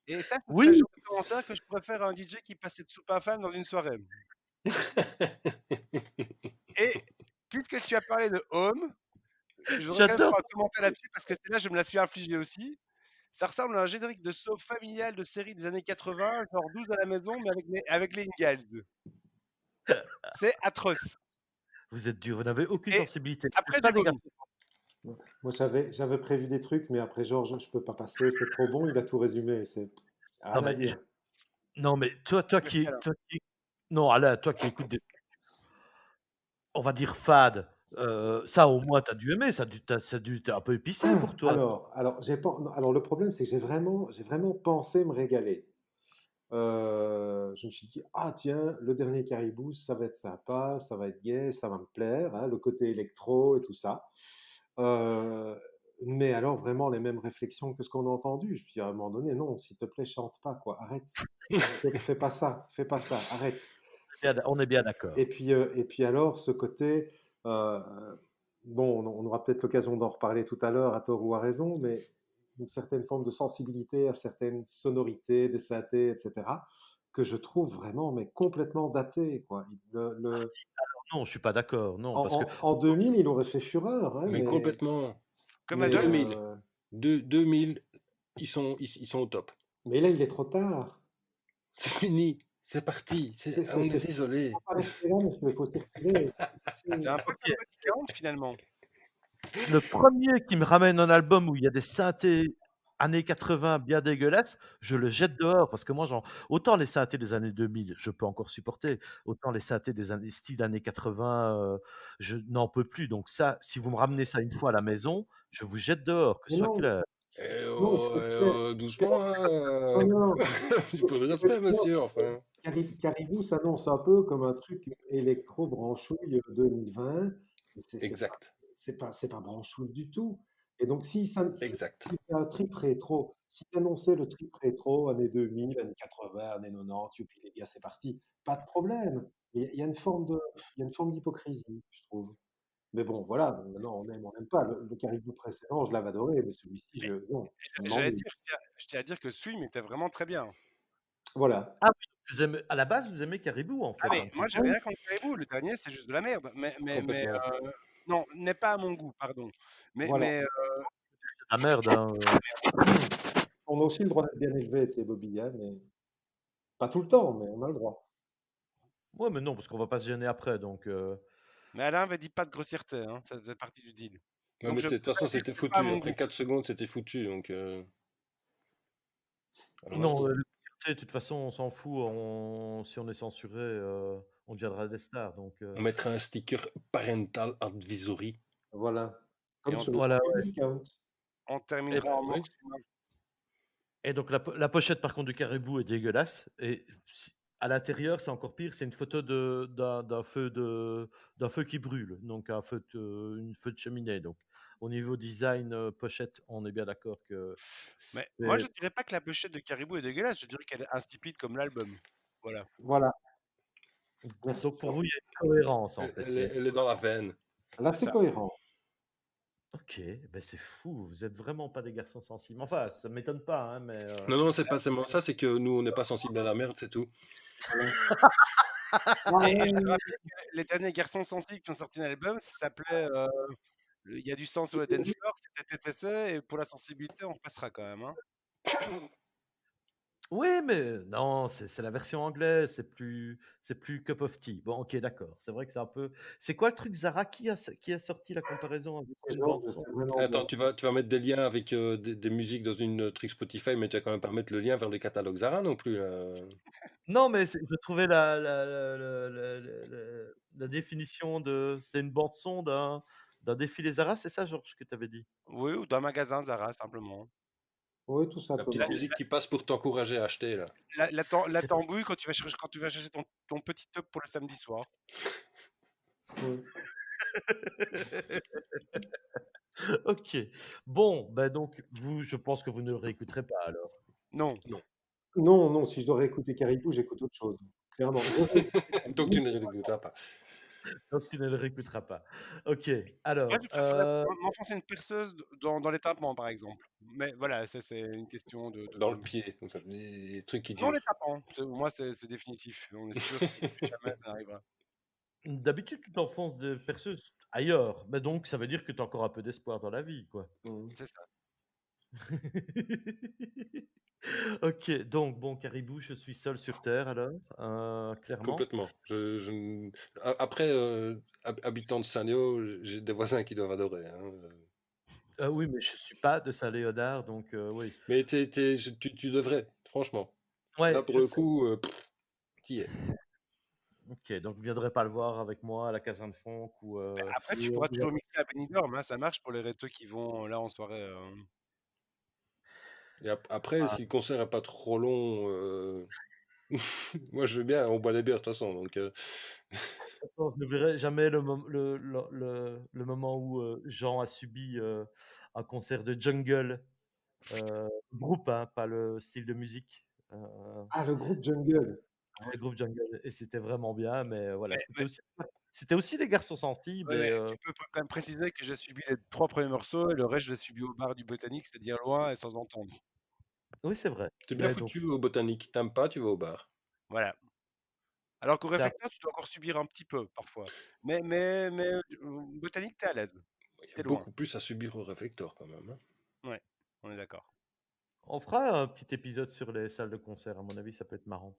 Et ça, c'est le Oui, genre de commentaire que je préfère à un DJ qui passait de soupe infâme dans une soirée. Et puisque tu as parlé de Home, je voudrais quand même j'adore. faire un commentaire là-dessus parce que celle-là, je me la suis infligée aussi. Ça ressemble à un générique de soap familial de série des années 80, genre 12 à la maison, mais avec les Ingalls. C'est atroce. Vous êtes dur, vous n'avez aucune Et sensibilité. Vous après, êtes pas j'ai des vomi. garçons. Moi, j'avais prévu des trucs, mais après Georges, je peux pas passer. C'est trop bon, il a tout résumé. C'est Non rien à mais dire. non mais Merci alors. toi qui non, Alain, toi qui écoutes des on va dire fades, ça au moins tu as dû aimer, ça a dû être un peu épicé pour toi? J'ai pas, non, alors le problème, c'est que j'ai vraiment pensé me régaler. Je me suis dit, ah tiens, le dernier Caribou, ça va être sympa, ça va être gai, ça va me plaire, hein, le côté électro et tout ça. Euh, mais alors vraiment les mêmes réflexions que ce qu'on a entendu. Je me suis dit, à un moment donné, non, s'il te plaît, chante pas, quoi, arrête. Fais pas ça, arrête. On est bien d'accord. Et puis alors, ce côté, euh, bon, on aura peut-être l'occasion d'en reparler tout à l'heure, à tort ou à raison, mais une certaine forme de sensibilité à certaines sonorités, des synthés, etc., que je trouve vraiment, mais complètement daté, quoi. Ah si, alors non, je suis pas d'accord, non, parce que En 2000, il aurait fait fureur, hein, Mais complètement. Comme à mais, Jack. 2000. 2000, ils sont au top. mais là, il est trop tard. C'est fini. C'est parti. On est désolé. Faut pas rester là, monsieur, il faut circuler. C'est un peu comme Body Count, finalement. le premier qui me ramène un album où il y a des synthés années 80 bien dégueulasses, je le jette dehors parce que moi, autant les synthés des années 2000, je peux encore supporter, autant les synthés des années style années 80, je n'en peux plus. Donc ça, si vous me ramenez ça une fois à la maison, je vous jette dehors, que ce Mais soit non, clair. non, s'il te plaît. Doucement. Non, non, Du peu de respect, monsieur, enfin. Caribou s'annonce un peu comme un truc électro-branchouille 2020. Mais Exact. c'est pas branchouille du tout. Et donc, si Exact. c'est un trip rétro, si t'annonçais le trip rétro, années 2000, années 80, années 90, youpi les gars, c'est parti, pas de problème. Mais il y a une forme il y a une forme d'hypocrisie, je trouve. Mais bon, voilà, maintenant on n'aime pas. Le Caribou précédent, je l'avais adoré, mais celui-ci, Mais non, ça j'allais m'ennuie. dire, je tiens à dire que ce film était vraiment très bien. Voilà. Ah oui, à la base, vous aimez Caribou, en Ah fait, mais hein, moi plutôt. j'ai rien contre Caribou, le dernier c'est juste de la merde. Complètement. Non, n'est pas à mon goût, pardon. Mais, Voilà. mais C'est de la merde, hein. On a aussi le droit d'être bien élevé, tu sais, Bobby, hein, mais pas tout le temps, mais on a le droit. Ouais, mais non, parce qu'on va pas se gêner après, donc mais Alain avait dit pas de grossièreté, hein, ça faisait partie du deal. Ouais, Donc mais je de toute façon, préfère dire c'était que c'est pas à foutu. mon Après goût. 4 secondes, c'était foutu. Donc, alors non, vas-y. le de toute façon, on s'en fout, si on est censuré, on deviendra des stars, donc On mettra un sticker Parental Advisory. Voilà. Et Comme sur le voilà, ouais. premier Count. on Et terminera en Oui. morceau. et donc la pochette, par contre, du Caribou est dégueulasse et à l'intérieur, c'est encore pire, c'est une photo d'un feu qui brûle, donc une feu de cheminée, donc au niveau design, pochette, on est bien d'accord que Mais moi c'est je dirais pas que la pochette de Caribou est dégueulasse, je dirais qu'elle est insipide comme l'album. Voilà. Voilà. Merci. donc pour vous, il y a une cohérence, en Elle, fait. elle est, elle est dans la veine. Là, C'est c'est ça. cohérent. OK, ben c'est fou, vous êtes vraiment pas des garçons sensibles. Enfin, ça m'étonne pas, hein, mais Non, non, c'est pas seulement ça, c'est que nous, on n'est pas sensible à la merde, c'est tout. Voilà. Et je te Ah, rappelle que les derniers garçons sensibles qui ont sorti un album, ça s'appelait Il y a du sang sur le dance floor, c'était TTC, et pour la sensibilité, on passera quand même. Hein. oui, mais non, c'est la version anglaise, c'est plus cup of tea. Bon, OK, d'accord. C'est vrai que c'est un peu c'est quoi le truc Zara qui a sorti la comparaison avec c'est une genre, bande son? c'est vraiment Attends, bien. tu vas mettre des liens avec des musiques dans une truc Spotify, mais tu vas quand même pas mettre le lien vers le catalogue Zara non plus, là. Non, mais je trouvais la définition c'était une bande son d'un défilé Zara, c'est ça, Georges, que tu avais dit? Oui, ou d'un magasin Zara, simplement. Oui, tout La petite La, simplement. musique qui passe pour t'encourager à acheter, là. la C'est tambouille quand tu vas chercher ton petit top pour le samedi soir. Oui. OK. Bon, ben donc vous, je pense que vous ne le réécouterez pas alors? Non. Non. Non, non, si je dois réécouter Caribou, j'écoute autre chose. Clairement. Je réécouterai Donc tu Caribou. ne l'écouteras pas. Donc tu ne le réécouteras pas. OK, Moi, alors, je préférerais m'enfoncer une perceuse dans les tympans, par exemple. Mais voilà, ça, c'est une question Dans le pied, comme ça, des trucs qui Non, les durent. tympans. Moi, c'est définitif. On est sûr que plus jamais ça n'arrivera. d'habitude, tu t'enfonces des perceuses ailleurs, mais donc ça veut dire que tu as encore un peu d'espoir dans la vie, quoi. Mhm. C'est ça. OK, donc bon, Caribou, je suis seul sur terre alors, clairement. Complètement. Après, habitant de Saint-Léo, j'ai des voisins qui doivent adorer, hein. Oui, mais je suis pas de Saint-Léonard, donc oui. Mais tu devrais, franchement. Là, Ouais, pour je le sais. coup, t'y es. OK, donc vous viendrez pas le voir avec moi à la caserne Fonck ou Après, tu Oui, pourras toujours mixer à Benidorm. Hein, ça marche pour les rétos qui vont là en soirée. Et après, ah, si le concert est pas trop long, moi je veux bien, on boit des bières de toute façon. Donc, je ne verrai jamais le moment où, Jean a subi, un concert de jungle, groupe, hein, pas le style de musique, Ah, le groupe Jungle. le groupe jungle et c'était vraiment bien, mais voilà, Mais, mais- c'était aussi les garçons sensibles ouais, et mais tu peux quand même préciser que j'ai subi les 3 premiers morceaux et le reste, je l'ai subi au bar du Botanique, c'est-à-dire loin et sans entendre. oui, c'est vrai, c'est bien mais donc foutu au botanique. T'aimes pas, tu vas au bar. Voilà. Alors qu'au c'est réfectoire, tu dois encore subir un petit peu parfois. Botanique, t'es à l'aise. Il y a T'es loin. beaucoup plus à subir au réflecteur quand même, hein. Ouais, on est d'accord. on fera un petit épisode sur les salles de concert, à mon avis, ça peut être marrant.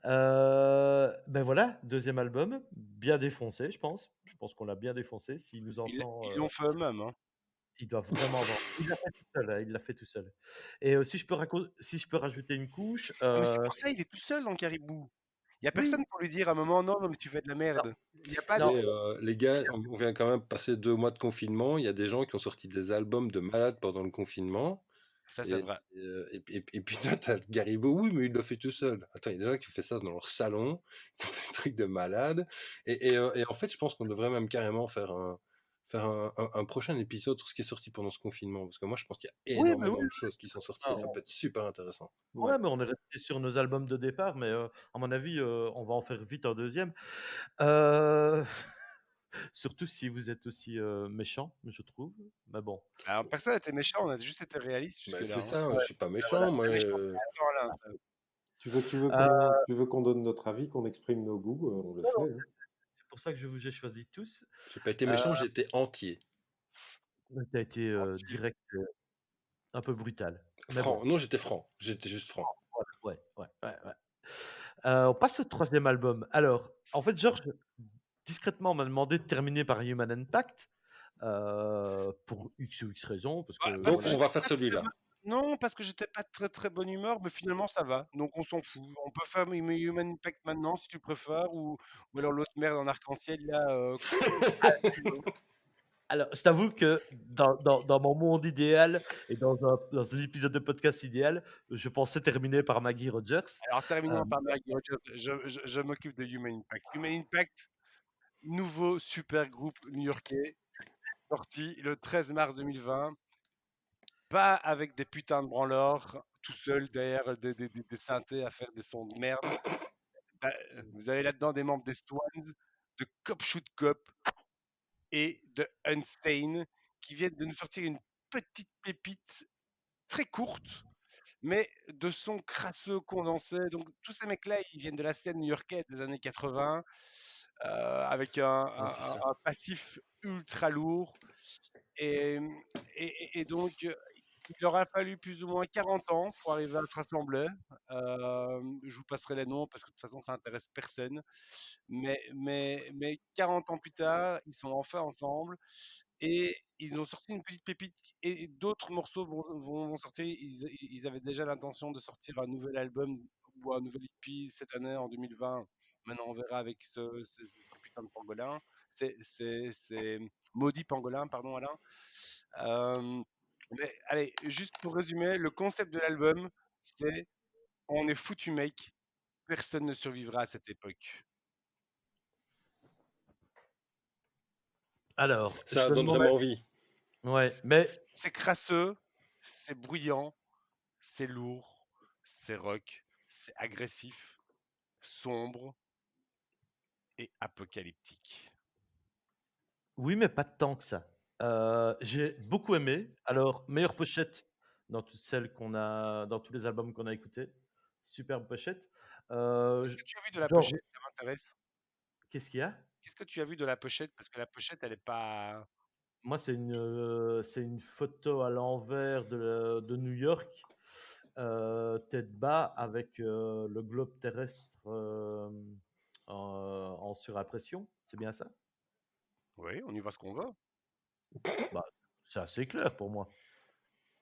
Ben voilà, deuxième album, bien défoncé, je pense. Je pense qu'on l'a bien défoncé. S'il nous entend, Ils l'ont fait eux-mêmes. Hein. il doit vraiment avoir il l'a fait tout seul, hein, il l'a fait tout seul et si je peux rajouter une couche, Ah, mais c'est pour ça, il est tout seul dans Caribou. Il y a oui, personne pour lui dire à un moment, non, non, mais tu fais de la non, merde. Il n'y a pas de. non, Et, les gars, on vient quand même passer 2 mois de confinement. Il y a des gens qui ont sorti des albums de malades pendant le confinement. Ça, c'est Et, vrai. et puis toi, t'as le Garibo, oui, mais il l'a fait tout seul. Attends, il y a des gens qui font ça dans leur salon, qui font des trucs de malade. Et en fait, je pense qu'on devrait même carrément faire un prochain épisode sur ce qui est sorti pendant ce confinement. Parce que moi, je pense qu'il y a Oui, mais énormément oui, de choses qui sont sorties ah, et ça peut être super intéressant. Ouais. ouais, mais on est resté sur nos albums de départ, mais à mon avis, on va en faire vite un deuxième. Euh, Surtout si vous êtes aussi méchant, je trouve. Mais bon. Alors, personne n'était méchant, on a juste été réaliste Mais jusque-là, c'est hein. ça, je Ouais, suis pas voilà. méchant, moi. Très méchant. Attends, Alain, ça. Euh, Tu veux qu'on donne notre avis, qu'on exprime nos goûts, on le non, non, fait, hein. c'est pour ça que je vous ai choisi tous. J'ai pas été Euh, méchant, j'étais entier. Tu as été direct, un peu brutal. Mais bon, Franc. Non, j'étais franc. J'étais juste franc. voilà, ouais, ouais, ouais, ouais. On passe au troisième album. Alors, en fait, Georges, discrètement, m'a demandé de terminer par Human Impact, pour X ou X raisons, parce que Ouais, parce Donc, que voilà. on j'étais va faire pas très celui-là. bonne. Non, parce que j'étais pas très très bonne humeur, mais finalement ça va. Donc on s'en fout. On peut faire Human Impact maintenant si tu préfères, ou alors l'autre merde en arc-en-ciel là. Alors, je t'avoue que dans mon monde idéal et dans un épisode de podcast idéal, je pensais terminer par Maggie Rogers. Alors Euh, terminons par Maggie Rogers. Je m'occupe de Human Impact. Human Impact, nouveau super groupe new-yorkais, sorti le 13 mars 2020. Pas avec des putains de branleurs, tout seul derrière des synthés à faire des sons de merde. Vous avez là-dedans des membres des Swans, de Cop Shoot Cop et de Unsane qui viennent de nous sortir une petite pépite très courte, mais de sons crasseux condensés. Donc tous ces mecs-là, ils viennent de la scène new-yorkaise des années 80, avec Ouais, c'est ça. un passif ultra lourd. Et, et donc, il leur a fallu plus ou moins 40 ans pour arriver à se rassembler. Je vous passerai les noms parce que de toute façon, ça intéresse personne. Mais 40 ans plus tard, ils sont enfin ensemble et ils ont sorti une petite pépite et d'autres morceaux vont sortir. Ils avaient déjà l'intention de sortir un nouvel album ou un nouvel EP cette année en 2020. Maintenant, on verra avec ce putain de pangolin. C'est maudit pangolin, pardon, Alain. Euh, mais allez, juste pour résumer, le concept de l'album, c'est on est foutu mec, personne ne survivra à cette époque. alors, je Ça te donne demande, vraiment envie. ouais, mais C'est crasseux, c'est bruyant, c'est lourd, c'est rock, c'est agressif, sombre et apocalyptique. oui, mais pas tant que ça. J'ai beaucoup aimé. Alors, meilleure pochette dans toutes celles qu'on a, dans tous les albums qu'on a écoutés. Superbe pochette. Qu'est-ce que tu as vu de la Genre, pochette? Ça m'intéresse. qu'est-ce qu'il y a? Qu'est-ce que tu as vu de la pochette? Parce que la pochette, elle est pas. Moi, c'est une photo à l'envers de New York, tête bas, avec le globe terrestre en surimpression. C'est bien ça? Oui, on y voit ce qu'on veut. Bah, c'est assez clair pour moi.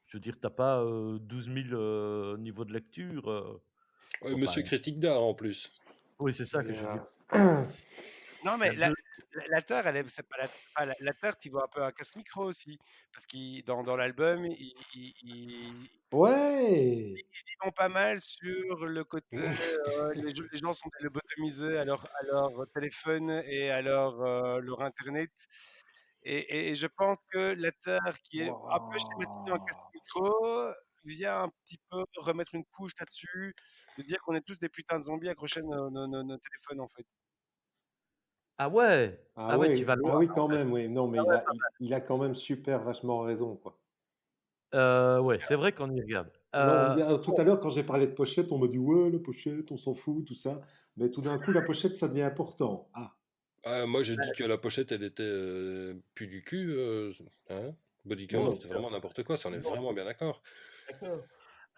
Je veux dire, t'as pas 12 000 niveaux de lecture. Ouais, Enfin, monsieur critique d'art en plus. oui, c'est ça que Et, je veux dire. Non, Il y a mais deux. la Terre, elle est, c'est pas la Terre, tu vois un peu un casse micro aussi. Parce que dans l'album, ouais! ils vont pas mal sur le côté, les gens sont lobotomisés à leur téléphone et à leur internet. Et je pense que la Terre, qui est un peu schématisée en casse Wouah! micro, vient un petit peu remettre une couche là-dessus, de dire qu'on est tous des putains de zombies accrochés à nos téléphones, en fait. Ah ouais! Ah Ah ouais, tu ouais, vas ah loin. oui, quand même, oui. Non, Ah mais ouais, il a quand même super vachement raison, quoi. ouais, c'est vrai qu'on y regarde. Non, tout Bon, à l'heure, quand j'ai parlé de pochette, on m'a dit, ouais, la pochette, on s'en fout, tout ça. Mais tout d'un coup, la pochette, ça devient important. Ah, Ah, moi, j'ai dit que la pochette, elle était plus du cul. Hein. Body mais count, non, non. c'était vraiment n'importe quoi. Ça, on est non, vraiment bien d'accord. d'accord.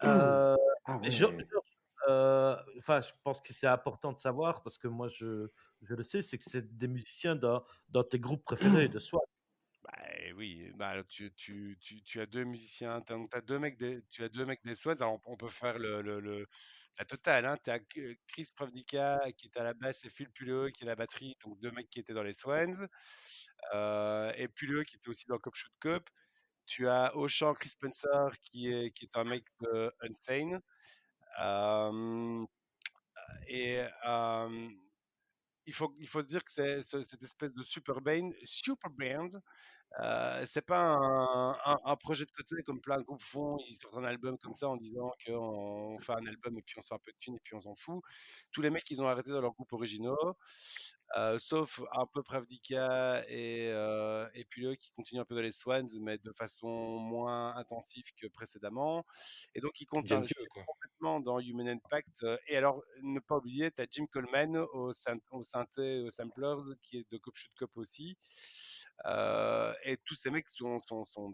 Heu, Ah Georges, ouais. enfin, je pense que c'est important de savoir parce que moi je le sais, c'est que c'est des musiciens dans tes groupes préférés de soi. Bah oui, bah, alors tu as 2 musiciens, donc tu as 2 mecs des Swans, alors on peut faire la totale, hein. Tu as Chris Pravdika qui est à la basse et Phil Pulleux qui est à la batterie, donc 2 mecs qui étaient dans les Swans, et Pulleux qui était aussi dans Cop Shoot Cop Tu as au chant Chris Spencer qui est un mec de Unsane. Euh, et il faut se dire que cette espèce de super band, c'est pas un projet de côté comme plein de groupes font. Ils sortent un album comme ça en disant qu'on fait un album et puis on se fait un peu de thunes et puis on s'en fout. Tous les mecs, ils ont arrêté dans leurs groupes originaux, sauf un peu Pravdika et puis eux qui continuent un peu dans les Swans, mais de façon moins intensive que précédemment. Et donc, ils comptent Bien pieux, s'investir quoi. complètement dans Human Impact. Et alors, ne pas oublier, tu as Jim Coleman au synthé, aux samplers, qui est de Cop Shoot Cop aussi. Et tous ces mecs sont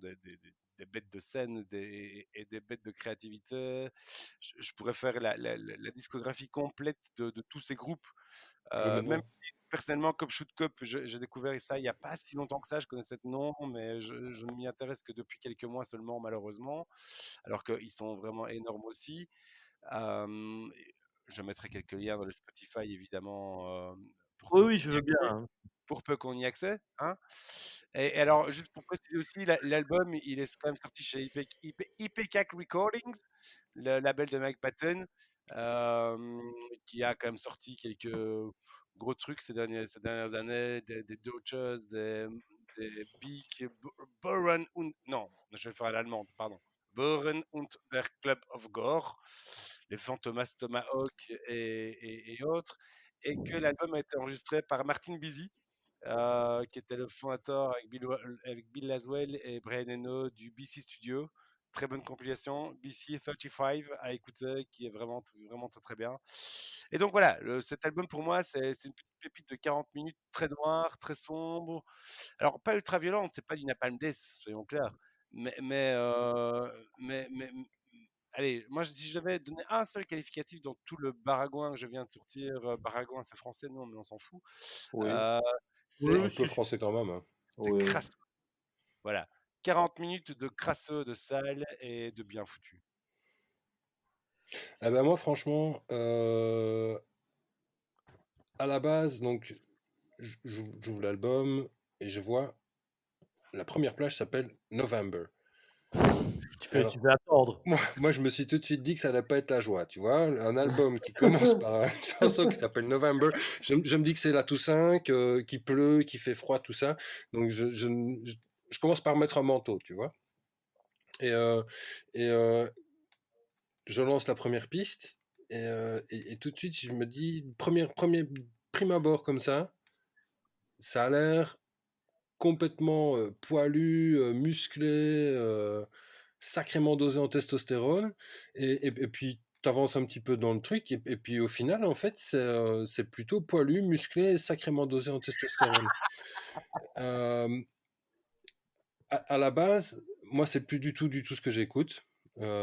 des bêtes de scène et des bêtes de créativité. Je pourrais faire la discographie complète de tous ces groupes. Oui, mais Même non. si personnellement, Cop Shoot Cop, j'ai découvert ça il n'y a pas si longtemps que ça. Je connaissais ce nom, mais je ne m'y intéresse que depuis quelques mois seulement, malheureusement. Alors qu'ils sont vraiment énormes aussi. Euh, je mettrai quelques liens dans le Spotify, évidemment, pour Oui, peu oui, qu'on je y veux bien, accède. hein. Pour peu qu'on y accède, hein. Et alors, juste pour préciser aussi, l'album, il est quand même sorti chez IPCAC Recordings, le label de Mike Patton, qui a quand même sorti quelques gros trucs ces dernières années, des Dodgers, des Big Boren und, non, je vais le faire à l'allemande, pardon. Boren und der Club of Gore, les Fantomas Tomahawk et autres, et que l'album a été enregistré par Martin Busy, qui était le fondateur avec Bill Laswell et Brian Eno du BC Studio. Très bonne compilation, BC 35 à écouter, qui est vraiment, vraiment très très bien. Et donc voilà, cet album pour moi, c'est une petite pépite de 40 minutes, très noire, très sombre. Alors, pas ultra violente, c'est pas du Napalm Death, soyons clairs. Mais, allez, moi, si je devais donner un seul qualificatif dans tout le baragouin que je viens de sortir, baragouin, c'est français, non, mais on s'en fout. Oui, euh, Oui, c'est Un oui, peu si, si. français quand même, hein. c'est oui. crasseux. Voilà. 40 minutes de crasseux, de sale et de bien foutu. Ah ben moi, franchement, à la base, donc, j'ouvre l'album et je vois la première plage s'appelle November. Et Tu alors, vas attendre. moi, je me suis tout de suite dit que ça allait pas être la joie, tu vois. Un album qui commence par une chanson qui s'appelle November, je me dis que c'est la Toussaint, qu'il pleut, qu'il fait froid, tout ça. Donc, je commence par mettre un manteau, tu vois. Et, euh, et je lance la première piste et tout de suite, je me dis, premier prime abord comme ça a l'air complètement poilu, musclé, sacrément dosé en testostérone. Et puis, tu avances un petit peu dans le truc. Et puis, au final, en fait, c'est plutôt poilu, musclé, sacrément dosé en testostérone. Euh, à la base, moi, c'est plus du tout ce que j'écoute.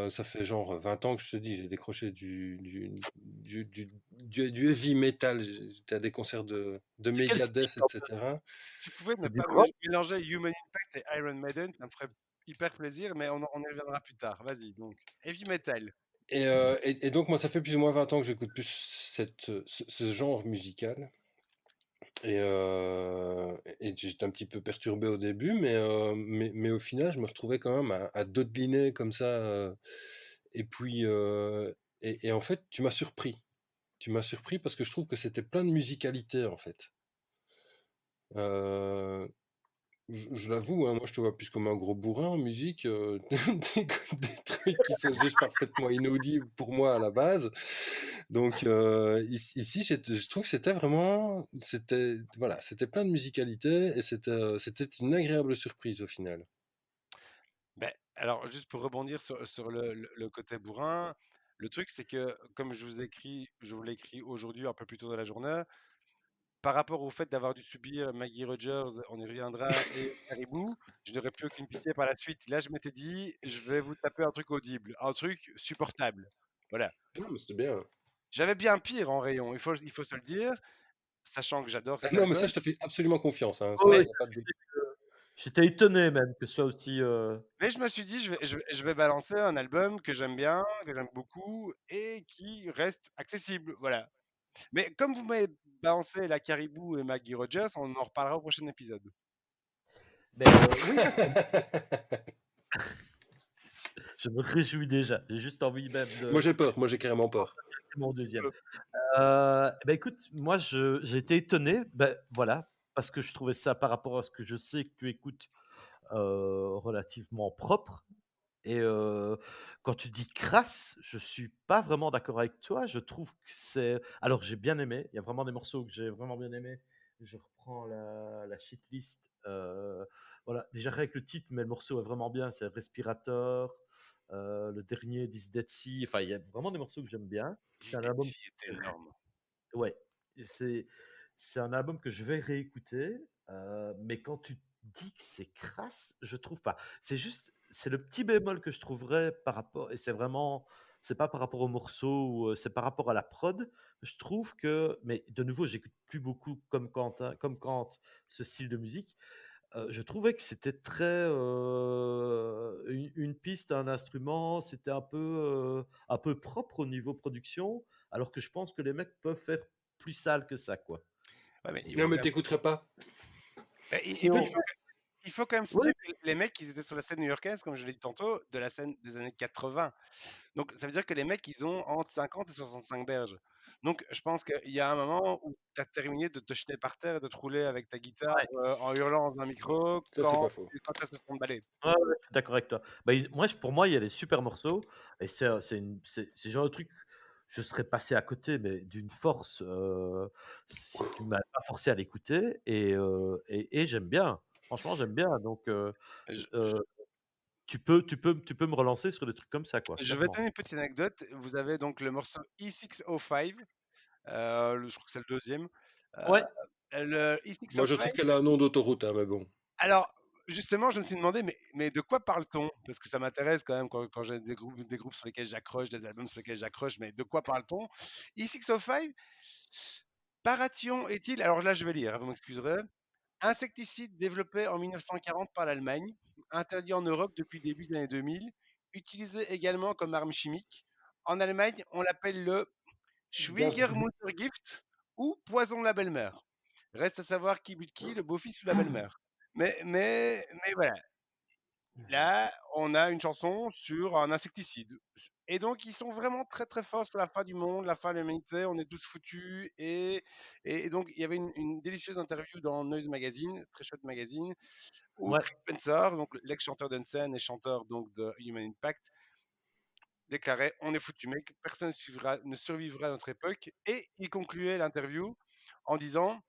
Ça fait genre 20 ans que je te dis, j'ai décroché du heavy metal. J'étais à des concerts de C'est quel style, Megadeth, en fait? etc. Si tu pouvais ne C'est du pas rock? mélanger Human Impact et Iron Maiden, ça me ferait hyper plaisir, mais on y reviendra plus tard. Vas-y, donc. Heavy metal. Et donc, moi, ça fait plus ou moins 20 ans que j'écoute plus ce genre musical. Et j'étais un petit peu perturbé au début, mais au final, je me retrouvais quand même à dodeliner comme ça. Et puis, et en fait, tu m'as surpris. Tu m'as surpris parce que je trouve que c'était plein de musicalité, en fait. Euh, je l'avoue, hein, moi je te vois plus comme un gros bourrin en musique, des trucs qui sont juste parfaitement inaudibles pour moi à la base. Donc ici, je trouve que c'était vraiment, voilà, c'était plein de musicalité et c'était une agréable surprise au final. Ben, alors, juste pour rebondir sur le côté bourrin, le truc, c'est que, comme je vous l'ai écrit aujourd'hui, un peu plus tôt dans la journée, par rapport au fait d'avoir dû subir Maggie Rogers, on y reviendra, et Caribou, je n'aurais plus aucune pitié par la suite. Là, je m'étais dit, je vais vous taper un truc audible, un truc supportable. Voilà. Non, mais c'était bien. J'avais bien pire en rayon, il faut se le dire, sachant que j'adore Ah cet non, mais ça, album. je te fais absolument confiance, hein, ça, Oui, il Mais, n'y a pas de doute. j'étais étonné même que ce soit aussi, mais je me suis dit, je vais balancer un album que j'aime bien, que j'aime beaucoup, et qui reste accessible. Voilà. Mais comme vous m'avez balancé la Caribou et Maggie Rogers, on en reparlera au prochain épisode. beh, oui, parce que Je me réjouis déjà. J'ai juste envie même Moi de j'ai peur, moi j'ai carrément peur. mon deuxième. Euh, Bah, écoute, moi j'ai été étonné, voilà, parce que je trouvais ça par rapport à ce que je sais que tu écoutes, relativement propre et quand tu dis crasse, je suis pas vraiment d'accord avec toi. Je trouve que c'est alors j'ai bien aimé, il y a vraiment des morceaux que j'ai vraiment bien aimés. Je reprends la shitlist, voilà, déjà rien que le titre, mais le morceau est vraiment bien, c'est Respirator, le dernier This Dead Sea, enfin il y a vraiment des morceaux que j'aime bien. C'est un album Disquette est énorme. Ouais, c'est c'est un album que je vais réécouter, mais quand tu dis que c'est crasse, je trouve pas. C'est le petit bémol que je trouverais par rapport et c'est pas par rapport au morceau ou, c'est par rapport à la prod. Je trouve que mais de nouveau, j'écoute plus beaucoup comme Kant ce style de musique. Je trouvais que c'était très, une piste, un instrument, c'était un peu propre au niveau production, alors que je pense que les mecs peuvent faire plus sale que ça, quoi. Ouais, mais il Non faut mais quand même, t'écouterais pas. Si on... il faut quand même se Oui, dire que les mecs, ils étaient sur la scène new-yorkaise, comme je l'ai dit tantôt, de la scène des années 80. Donc, ça veut dire que les mecs, ils ont entre 50 et 65 berges. Donc, je pense qu'il y a un moment où tu as terminé de te jeter par terre et de te rouler avec ta guitare ouais, en hurlant dans un micro Ça c'est pas faux. quand tu as 60 balais. ouais, ouais, je suis d'accord avec toi. Bah, pour moi, il y a des super morceaux et c'est le genre de truc, je serais passé à côté, mais d'une force, si tu m'avais pas forcé à l'écouter et j'aime bien. Franchement, j'aime bien donc Je, heu je- tu peux me relancer sur des trucs comme ça, quoi, je vais te clairement. donner une petite anecdote. Vous avez donc le morceau E605, je crois que c'est le deuxième. Euh, Ouais, le Moi je E605, trouve qu'elle a un nom d'autoroute, hein, mais bon. alors, justement, je me suis demandé, mais de quoi parle-t-on? Parce que ça m'intéresse quand même quand j'ai des groupes sur lesquels j'accroche, des albums sur lesquels j'accroche, mais de quoi parle-t-on? E605, paration est-il, alors là je vais lire, hein, vous m'excuserez, insecticide développé en 1940 par l'Allemagne, interdit en Europe depuis le début des années 2000, utilisé également comme arme chimique. En Allemagne, on l'appelle le Gaz... Schwiegermuttergift ou poison de la belle-mère. Reste à savoir qui bute qui, le beau-fils ou la belle-mère. Mais voilà, là, on a une chanson sur un insecticide. Et donc, ils sont vraiment très très forts sur la fin du monde, la fin de l'humanité, on est tous foutus. Et donc, il y avait une délicieuse interview dans Noise Magazine, très chouette magazine, où ouais, Chris Spencer, donc l'ex-chanteur d'Unsane et chanteur donc de Human Impact, déclarait: On est foutu, mec, personne ne survivra à notre époque. Et il concluait l'interview en disant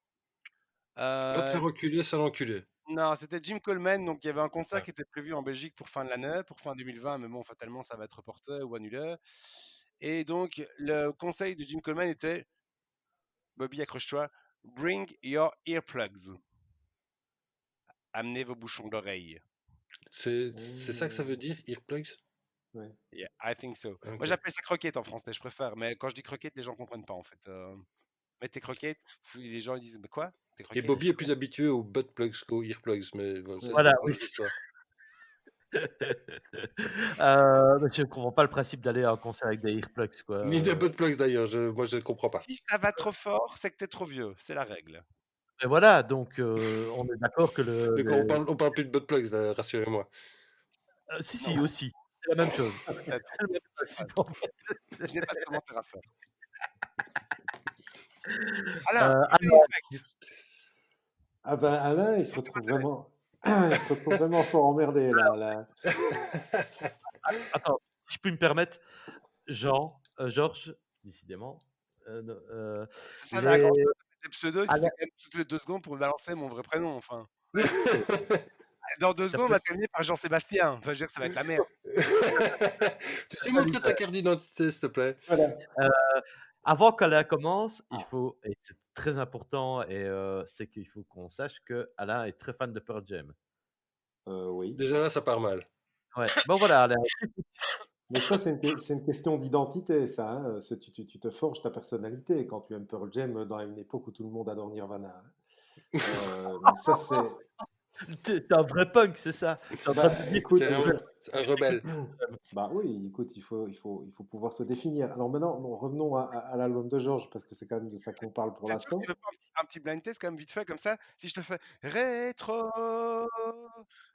Va te euh, faire reculer, sale enculé. non, c'était Jim Coleman, donc il y avait un concert Ah. qui était prévu en Belgique pour fin de l'année, pour fin 2020, mais bon, fatalement, ça va être reporté ou annulé. Et donc, le conseil de Jim Coleman était: Bobby, accroche-toi, bring your earplugs. Amenez vos bouchons d'oreille. C'est ça que ça veut dire, earplugs? Ouais. Yeah, I think so. Moi, Ok. j'appelle ça croquette en français, je préfère, mais quand je dis croquette, les gens comprennent pas en fait. Mais tes croquettes, les gens ils disent: Mais quoi? Tes Et croquettes? Bobby est plus habitué aux butt plugs qu'aux earplugs, mais bon, ça c'est voilà, une oui. autre histoire. Je comprends pas le principe d'aller à un concert avec des earplugs, quoi, Ni des butt plugs d'ailleurs, moi je ne comprends pas. Si ça va trop fort, c'est que t'es trop vieux, c'est la règle. et voilà, donc on est d'accord que Donc on parle plus de butt plugs, là, rassurez-moi. si, Non, si, aussi, c'est la même chose. peut-être. C'est le même principe, en fait. Je n'ai pas de commentaire à faire. Alain, Human Alors Impact. Ah ben Alain, il se Moi, ça retrouve m'intéresse. vraiment, il se retrouve vraiment fort emmerdé là. Là. attends, si je puis me permettre, Georges, décidément, ne C'est ça, mais à les grand des pseudos, si c'est Alain quand même toutes les 2 secondes pour me balancer mon vrai prénom, enfin. c'est Dans 2 ça secondes, on peut va terminer par Jean-Sébastien. Enfin, je veux dire que ça va être la merde. Tu sais montrer ta carte d'identité, s'il te plaît. Voilà. heu, avant qu'Alain commence, il Ah, faut et c'est très important et c'est qu'il faut qu'on sache qu'Alain est très fan de Pearl Jam. oui. Déjà là, ça part mal. Ouais, bon voilà Alain, Mais ça, c'est une question d'identité, ça. Hein. Tu te forges ta personnalité quand tu aimes Pearl Jam dans une époque où tout le monde adore Nirvana. Hein. Mais ça, c'est. tu es un vrai punk, c'est ça? Tu es en train Bah, de me dire écoute, Carrément. C'est un rebelle. Bah oui, écoute, il faut pouvoir se définir. Alors maintenant, revenons à l'album de Georges, parce que c'est quand même de ça qu'on parle pour T'es sûr que tu l'instant. veux pas un petit blind test quand même vite fait comme ça? Si je te fais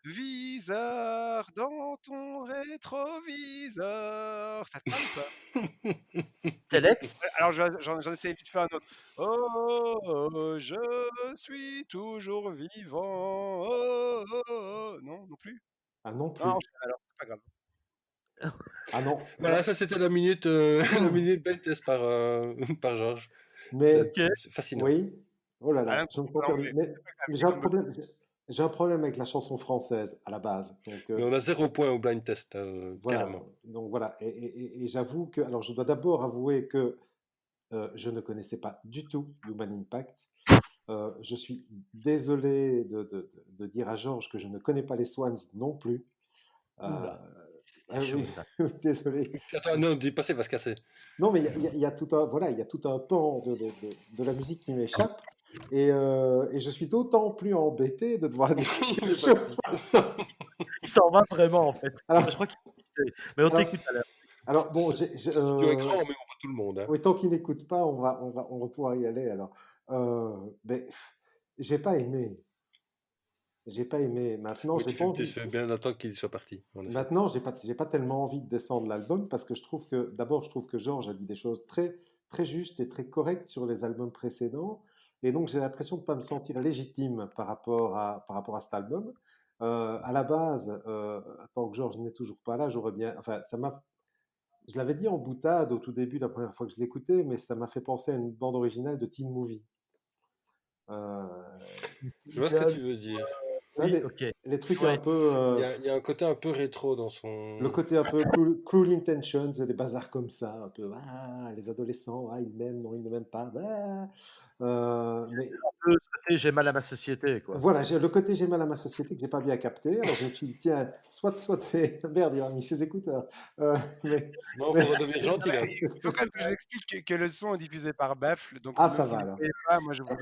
rétroviseur dans ton rétroviseur, ça te parle ou pas? Telex? Ouais, alors j'en essaie vite fait un autre. Oh, je suis toujours vivant. Oh, oh, oh. Non, non plus? Ah non Non, plus. enchaîne alors, c'est pas grave. Ah non. Voilà, ça c'était la minute, la minute blind test par, par Georges. Mais Ok. C'est fascinant. oui, oh là Ah là, non, je me pas sens perdu. l'anglais. Mais C'est pas grave, j'ai c'est un comme le problème. J'ai un problème avec la chanson française à la base. Donc Mais on a 0 point au blind test, voilà. carrément. Donc voilà. Et j'avoue que, alors je dois d'abord avouer que je ne connaissais pas du tout Human Impact. Je suis désolé de dire à Georges que je ne connais pas les Swans non plus. Euh, Oula, c'est ah chaud oui, ça. désolé. Attends, non, dis pas, va se casser. Non, mais il y a tout un, voilà, il y a tout un pan de la musique qui m'échappe. Et je suis d'autant plus embêté de devoir dire Il quelque est chose. parti. Il s'en va vraiment en fait. Alors, Je crois qu'il mais on alors, t'écoute alors. alors bon, Studio écran, mais on voit tout le monde. Hein. oui, tant qu'il n'écoute pas, on va pouvoir y aller. Alors, mais j'ai pas aimé. J'ai pas aimé. Maintenant, Oui, j'ai pas tu envie. fais bien d'attendre qu'il soit parti, en effet. Maintenant, j'ai pas tellement envie de descendre l'album parce que je trouve que, d'abord, je trouve que Georges a dit des choses très, très justes et très correctes sur les albums précédents. Et donc, j'ai l'impression de ne pas me sentir légitime par rapport à cet album. À la base, tant que Georges n'est toujours pas là, j'aurais bien. Enfin, je l'avais dit en boutade au tout début, la première fois que je l'écoutais, mais ça m'a fait penser à une bande originale de Teen Movie. Euh, Je vois ce que tu veux dire. ouais, Oui, OK. les trucs un Ouais. peu. Il y a un côté un peu rétro dans Le son... côté un peu Cruel Intentions, des bazars comme ça, un peu, les adolescents, ils m'aiment, non, ils ne m'aiment pas. Mais Un peu ce côté j'ai mal à ma société quoi. voilà, j'ai le côté j'ai mal à ma société que j'ai pas bien capté. Alors je me suis dit, tiens, soit c'est. Merde, il a mis ses écouteurs. Mais, Non, mais- faut redevenir gentil, là. Il faut quand même que je vous explique que le son est diffusé par Baffle, donc Ah, même ça si va vous ne alors. voyez pas, moi j'entends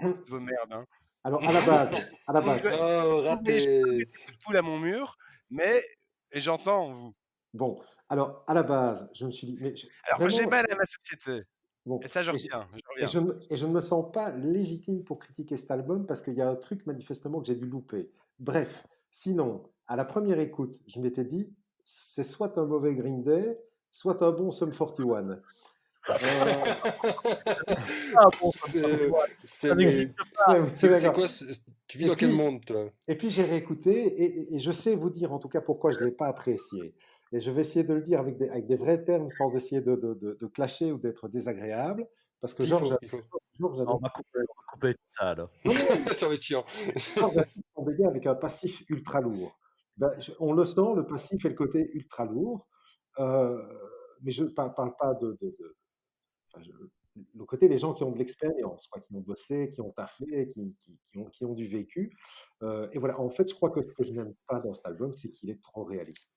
toutes vos merdes. Hein. Alors, à la base, Oh, Je mets raté. des coups de poule à mon mur, mais et j'entends vous. bon, alors, à la base, je me suis dit, mais Alors j'ai vraiment, mal à ma société, et bon, ça je et, je retiens, je et reviens je sur ne et je ne me sens pas légitime pour critiquer cet album parce qu'il y a un truc manifestement que j'ai dû louper. Bref, sinon, à la première écoute, je m'étais dit, c'est soit un mauvais Green Day, soit un bon Sum 41. Euh, Ah bon, ça me C'est... ça C'est n'existe mais... pas. c'est C'est d'accord. quoi? Tu vis Et dans quel puis, monde, toi? et puis j'ai réécouté et je sais vous dire en tout cas pourquoi je ne l'ai pas apprécié. Et je vais essayer de le dire avec des vrais termes sans essayer de clasher ou d'être désagréable. Parce que Qu'il faut, Georges, qu'il faut. Georges On avait, va couper tout ça alors. non, non, Ça va être chiant. Georges a s'embêter avec un passif ultra lourd. Ben, on le sent, le passif et le côté ultra lourd. Euh, mais je ne parle pas enfin, le côté des gens qui ont de l'expérience, quoi, qui ont bossé, qui ont taffé, qui ont du vécu. Et voilà, en fait, je crois que ce que je n'aime pas dans cet album, c'est qu'il est trop réaliste.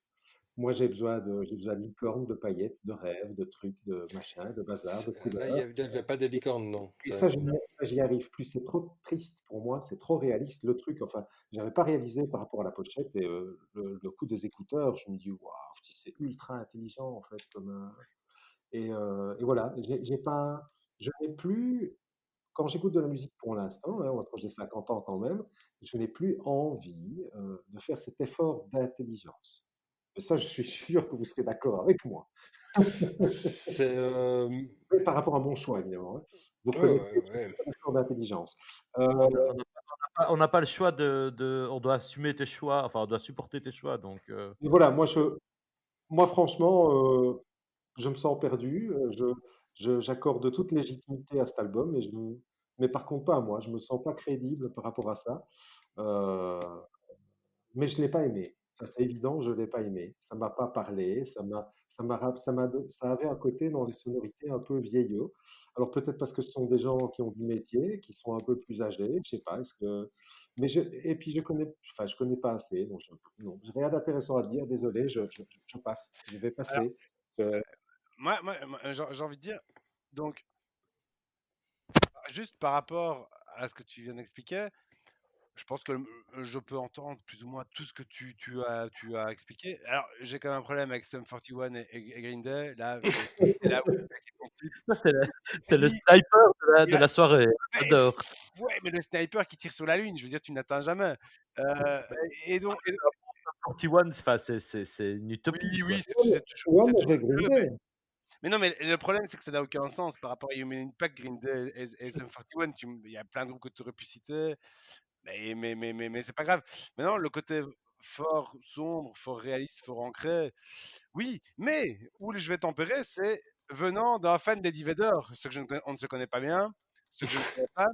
Moi, j'ai besoin de licornes, de paillettes, de rêves, de trucs, de machins, de bazar, de Là, couleurs. il n'y a pas de licorne, non. Et ça, j'y arrive plus. C'est trop triste pour moi, c'est trop réaliste. Le truc, enfin, j'avais pas réalisé par rapport à la pochette et le coup des écouteurs. Je me dis, waouh, c'est ultra intelligent en fait. Et voilà, j'ai pas, je n'ai plus, quand j'écoute de la musique pour l'instant, hein, entre j'ai 50 ans quand même, je n'ai plus envie de faire cet effort d'intelligence. Et ça, je suis sûr que vous serez d'accord avec moi. C'est... Mais par rapport à mon choix, évidemment. Hein. Vous Ouais, reconnaissez ouais, que ouais. c'est un effort d'intelligence. On n'a pas le choix on doit assumer tes choix, enfin on doit supporter tes choix donc Mais voilà, moi franchement, je me sens perdu. J'accorde toute légitimité à cet album, mais par contre pas à moi. Je me sens pas crédible par rapport à ça. Euh, Mais je l'ai pas aimé. Ça, c'est évident, je l'ai pas aimé. Ça m'a pas parlé, ça avait un côté dans les sonorités un peu vieillot. Alors peut-être parce que ce sont des gens qui ont du métier, qui sont un peu plus âgés, je sais pas, est-ce que mais et puis je connais pas assez, donc non, j'ai rien d'intéressant à dire, désolé, je passe. Je vais alors, passer. Je moi, j'ai envie de dire, donc, juste par rapport à ce que tu viens d'expliquer, je pense que je peux entendre plus ou moins tout ce que tu as expliqué. Alors, j'ai quand même un problème avec Sum 41 et Green Day. Là, c'est là où je claquais mon slip. Ça, c'est le Oui, sniper de ouais, la soirée. mais, J'adore. ouais, mais le sniper qui tire sur la lune, je veux dire, tu n'atteins jamais. Euh, et donc, et- 41, enfin, c'est une utopie, oui, quoi. oui, Ouais, ouais, c'est mais toujours j'ai Green mieux, Day. mais non, mais le problème, c'est que ça n'a aucun sens par rapport à Human Impact, Green Day et Sum 41. Il y a plein de groupes que tu aurais pu citer, mais c'est pas grave. Maintenant, le côté fort sombre, fort réaliste, fort ancré, oui, mais où je vais tempérer, c'est venant d'un fan d'Eddie Vedder, ce que on ne se connaît pas bien, ce que je ne connais pas.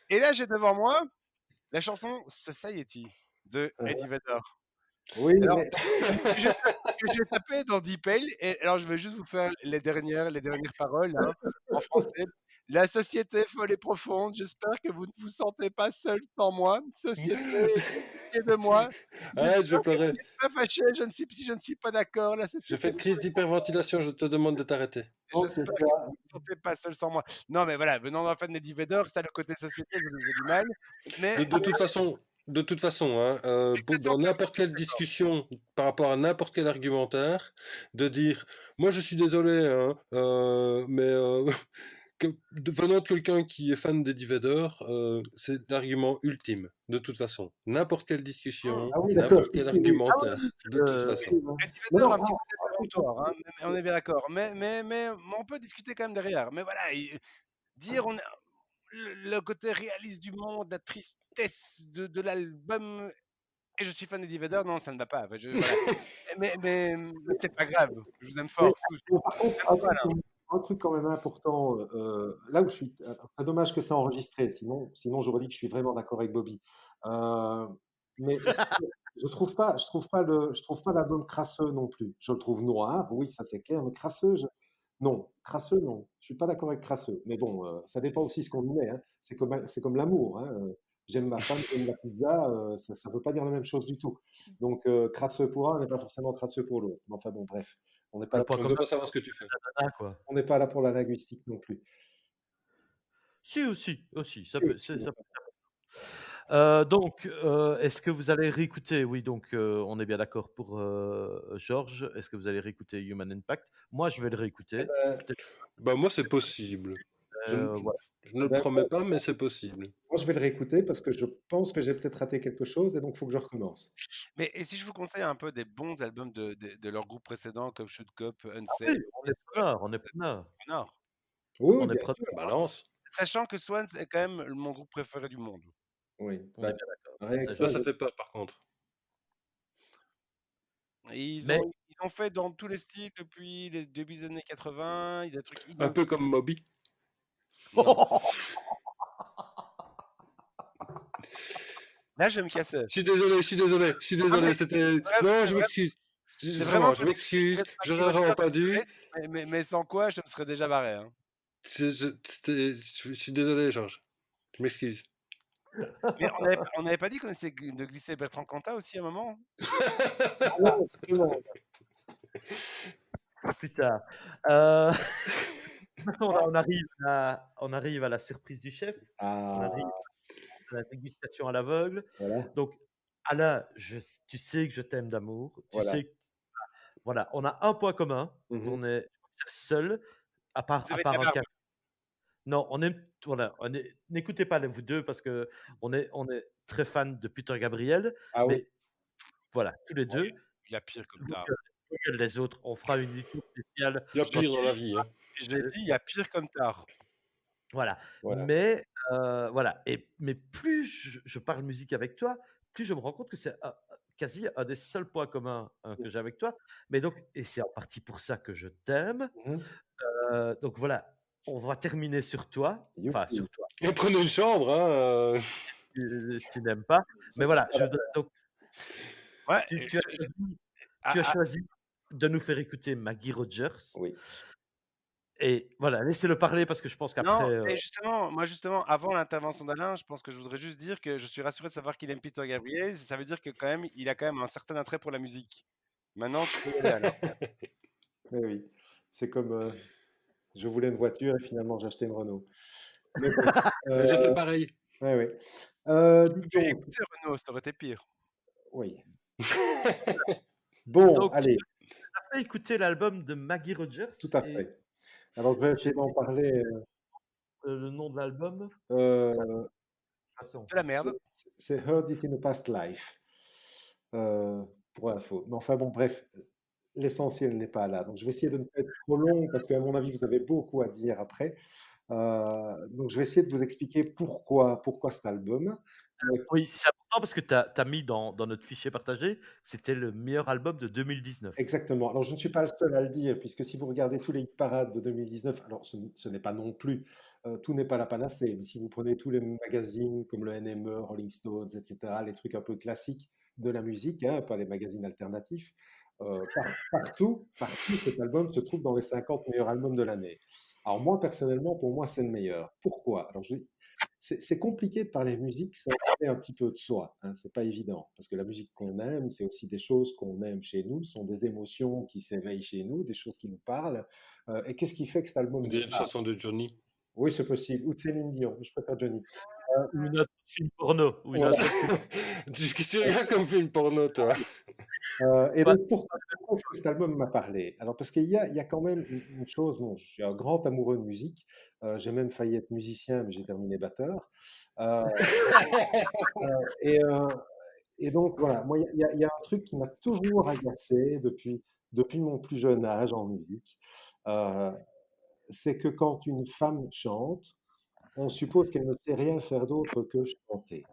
Et là, j'ai devant moi la chanson Society de Eddie Vedder. Oui, Alors, mais que j'ai tapé dans DeepL, et alors je vais juste vous faire les dernières paroles hein, en français. La société est folle et profonde, j'espère que vous ne vous sentez pas seul sans moi. Société, pitié de moi. Arrête, je vais J'espère que vous pleurer. n'êtes pas fâché, si je ne suis pas d'accord. La Je société fais une crise d'hyperventilation, je te demande de t'arrêter. ok, J'espère que vous ne vous sentez pas seul sans moi. Non, mais voilà, venant d'un fan d'Eddie Vedder, ça, le côté société, je lui fais du mal. Mais De toute façon, hein, dans n'importe quelle discussion par rapport à n'importe quel argumentaire, de dire, moi je suis désolé, hein, mais venant de quelqu'un qui est fan d'Eddie Vedder, c'est l'argument ultime. De toute façon, n'importe quelle discussion, ah oui, d'accord, n'importe quel ici, oui. Ah oui, argumentaire, oui, c'est de toute Ok, façon. ouais. Eddie Mais Vedder a non, un petit non, côté en fait, péremptoire, hein, on est bien d'accord. Mais on peut discuter quand même derrière. Mais voilà, dire le côté réaliste du monde, la tristesse de l'album, et je suis fan d'Eddie Vedder, non, ça ne va pas. Enfin, voilà. Mais c'est pas grave, je vous aime mais, fort, tous. bon, par contre, Même toi, là. un truc quand même important, là où je suis, c'est dommage que c'est enregistré, sinon j'aurais dit que je suis vraiment d'accord avec Bobby. Euh, mais je trouve pas l'album crasseux non plus. Je le trouve noir, oui, ça c'est clair, mais crasseux, non, crasseux, non. Je suis pas d'accord avec crasseux. Mais bon, ça dépend aussi ce qu'on y met, hein. C'est comme l'amour, hein. J'aime ma femme, j'aime la pizza, ça veut pas dire la même chose du tout. Donc, crasseux pour un n'est pas forcément crasseux pour l'autre. Mais enfin bon, bref, on n'est pas le là point pour, On ne commun, veut pas savoir ce que tu fais. nana, quoi. on n'est pas là pour la linguistique non plus. Si, aussi, ça Si, peut, si, ça enfin, donc, est-ce que vous allez réécouter? Oui, donc, on est bien d'accord pour Georges. Est-ce que vous allez réécouter Human Impact? Moi, je vais le eh réécouter. ben, Peut-être, Bah, moi, c'est possible. Je, ne- voilà. je ne eh le ben, promets pas, mais c'est possible. moi, je vais le réécouter parce que je pense que j'ai peut-être raté quelque chose et donc il faut que je recommence. Mais et si je vous conseille un peu des bons albums de leur groupe précédent, comme Shoot Cop, Ah Unsafe, oui, on est preneur, on est preneur, Nord. Oui, oui, on est bien preneur, sûr. Balance. Sachant que Swans est quand même mon groupe préféré du monde. Oui, on est bah, bien d'accord. rien que Ça, ça, Ça fait peur, par contre. Et ils mais ont, ils ont fait dans tous les styles depuis les débuts des années 80, il y a des trucs Un peu innovants. comme Moby. Non. Là, je vais me casser. Je suis désolé, je suis désolé, je suis Ah, mais désolé, c'était... Non, je m'excuse. c'est vraiment Vraiment, je pas du tout m'excuse. être un J'aurais vraiment guillotin pas de dû. stress, mais sans quoi je me serais déjà barré. Hein. Je suis désolé, Georges. Je m'excuse. Mais on n'avait pas dit qu'on essayait de glisser Bertrand Cantat aussi à un moment? ah non, justement, plus tard. Euh, de toute façon, là, on arrive à la surprise du chef. On ah, arrive à la dégustation à l'aveugle. voilà, Donc, Alain, tu sais que je t'aime d'amour. Tu voilà. sais que, voilà, on a un point commun. Mhm. On est c'est le seul, Vous à avez de part la un barbe. cas. Non, voilà, n'écoutez pas vous deux parce que on est très fan de Peter Gabriel, Ah oui, mais voilà, tous les Ouais, deux, il y a pire comme vos tard. gueules les autres. On fera une émission spéciale Il y a quand pire dans la vie, hein. J'ai dit, il y a pire comme tard. voilà. voilà. Mais voilà, mais plus je parle musique avec toi, plus je me rends compte que c'est quasi un des seuls points communs que j'ai avec toi. Mais donc, et c'est en partie pour ça que je t'aime. Mhm. Donc voilà, on va terminer sur toi, enfin Youpi. sur toi, Et prenez une chambre, hein. si tu n'aimes pas. Mais voilà, donc Ouais, tu as ah, choisi de nous faire écouter Maggie Rogers. Oui. Et voilà, laissez-le parler parce que je pense non, qu'après, et justement, avant l'intervention d'Alain, je pense que je voudrais juste dire que je suis rassuré de savoir qu'il aime Peter Gabriel. Ça veut dire que quand même, il a quand même un certain attrait pour la musique. Maintenant, tu peux y aller alors. Mais oui, c'est comme je voulais une voiture et finalement j'ai acheté une Renault. Mais bon, J'ai fait pareil. ouais, ouais. Dites J'ai donc, écouté Renaud, ça aurait été pire. oui. Bon, Donc tu allez, m'as fait écouter l'album de Maggie Rogers tout à et fait. Alors, je vais essayer d'en c'était parler. le nom de l'album? De Euh, toute façon. C'est la merde. c'est Heard It in a Past Life, euh, pour info. Mais enfin, bon, bref, l'essentiel n'est pas là. Donc, je vais essayer de ne pas être trop long parce qu'à mon avis, vous avez beaucoup à dire après. Donc, je vais essayer de vous expliquer pourquoi cet album. Oui, c'est important parce que tu as mis dans notre fichier partagé, c'était le meilleur album de 2019. Exactement. Alors, je ne suis pas le seul à le dire, puisque si vous regardez tous les hit parades de 2019, alors ce n'est pas non plus, tout n'est pas la panacée, mais si vous prenez tous les magazines comme le NME, Rolling Stones, etc., les trucs un peu classiques de la musique, hein, pas les magazines alternatifs, partout, cet album se trouve dans les 50 meilleurs albums de l'année. Alors moi, personnellement, pour moi, c'est le meilleur. Pourquoi? Alors, c'est compliqué de parler musique sans parler un petit peu de soi, hein, c'est pas évident, parce que la musique qu'on aime, c'est aussi des choses qu'on aime chez nous, ce sont des émotions qui s'éveillent chez nous, des choses qui nous parlent. Et qu'est-ce qui fait que cet album On nous dirait une parle? chanson de Johnny. Oui, c'est possible. Ou de Céline Dion, je préfère Johnny. Ou une intro de film porno, ou une Voilà. intro de film Tu sais rien comme film porno, toi. Et pas donc, pourquoi est-ce que cet album m'a parlé? Alors, parce qu'il y a quand même une chose, bon, je suis un grand amoureux de musique, j'ai même failli être musicien, mais j'ai terminé batteur. Euh, et, euh, Et donc voilà, moi, il y a un truc qui m'a toujours agacé depuis mon plus jeune âge en musique, euh, c'est que quand une femme chante, on suppose qu'elle ne sait rien faire d'autre que chanter.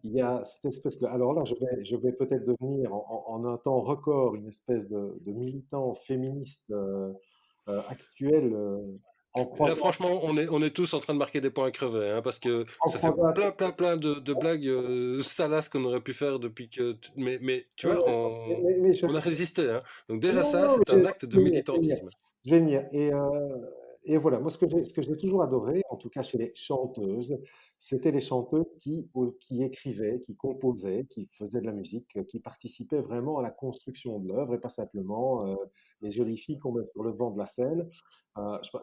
Il y a cette espèce de... Alors là, je vais peut-être devenir en un temps record une espèce de militant féministe actuel en Là, croisant, franchement, on est tous en train de marquer des points à crever, hein, parce que en ça fait croisant- plein de blagues salaces qu'on aurait pu faire depuis que. Mais tu Ouais, vois, ouais, mais on a résisté, hein. Donc déjà non, ça, non, c'est mais un acte je de vais venir, je vais venir. militantisme. Je vais venir. Et voilà, moi, ce que j'ai toujours adoré, en tout cas chez les chanteuses, c'était les chanteuses qui écrivaient, qui composaient, qui faisaient de la musique, qui participaient vraiment à la construction de l'œuvre et pas simplement les jolies filles qu'on met sur le devant de la scène.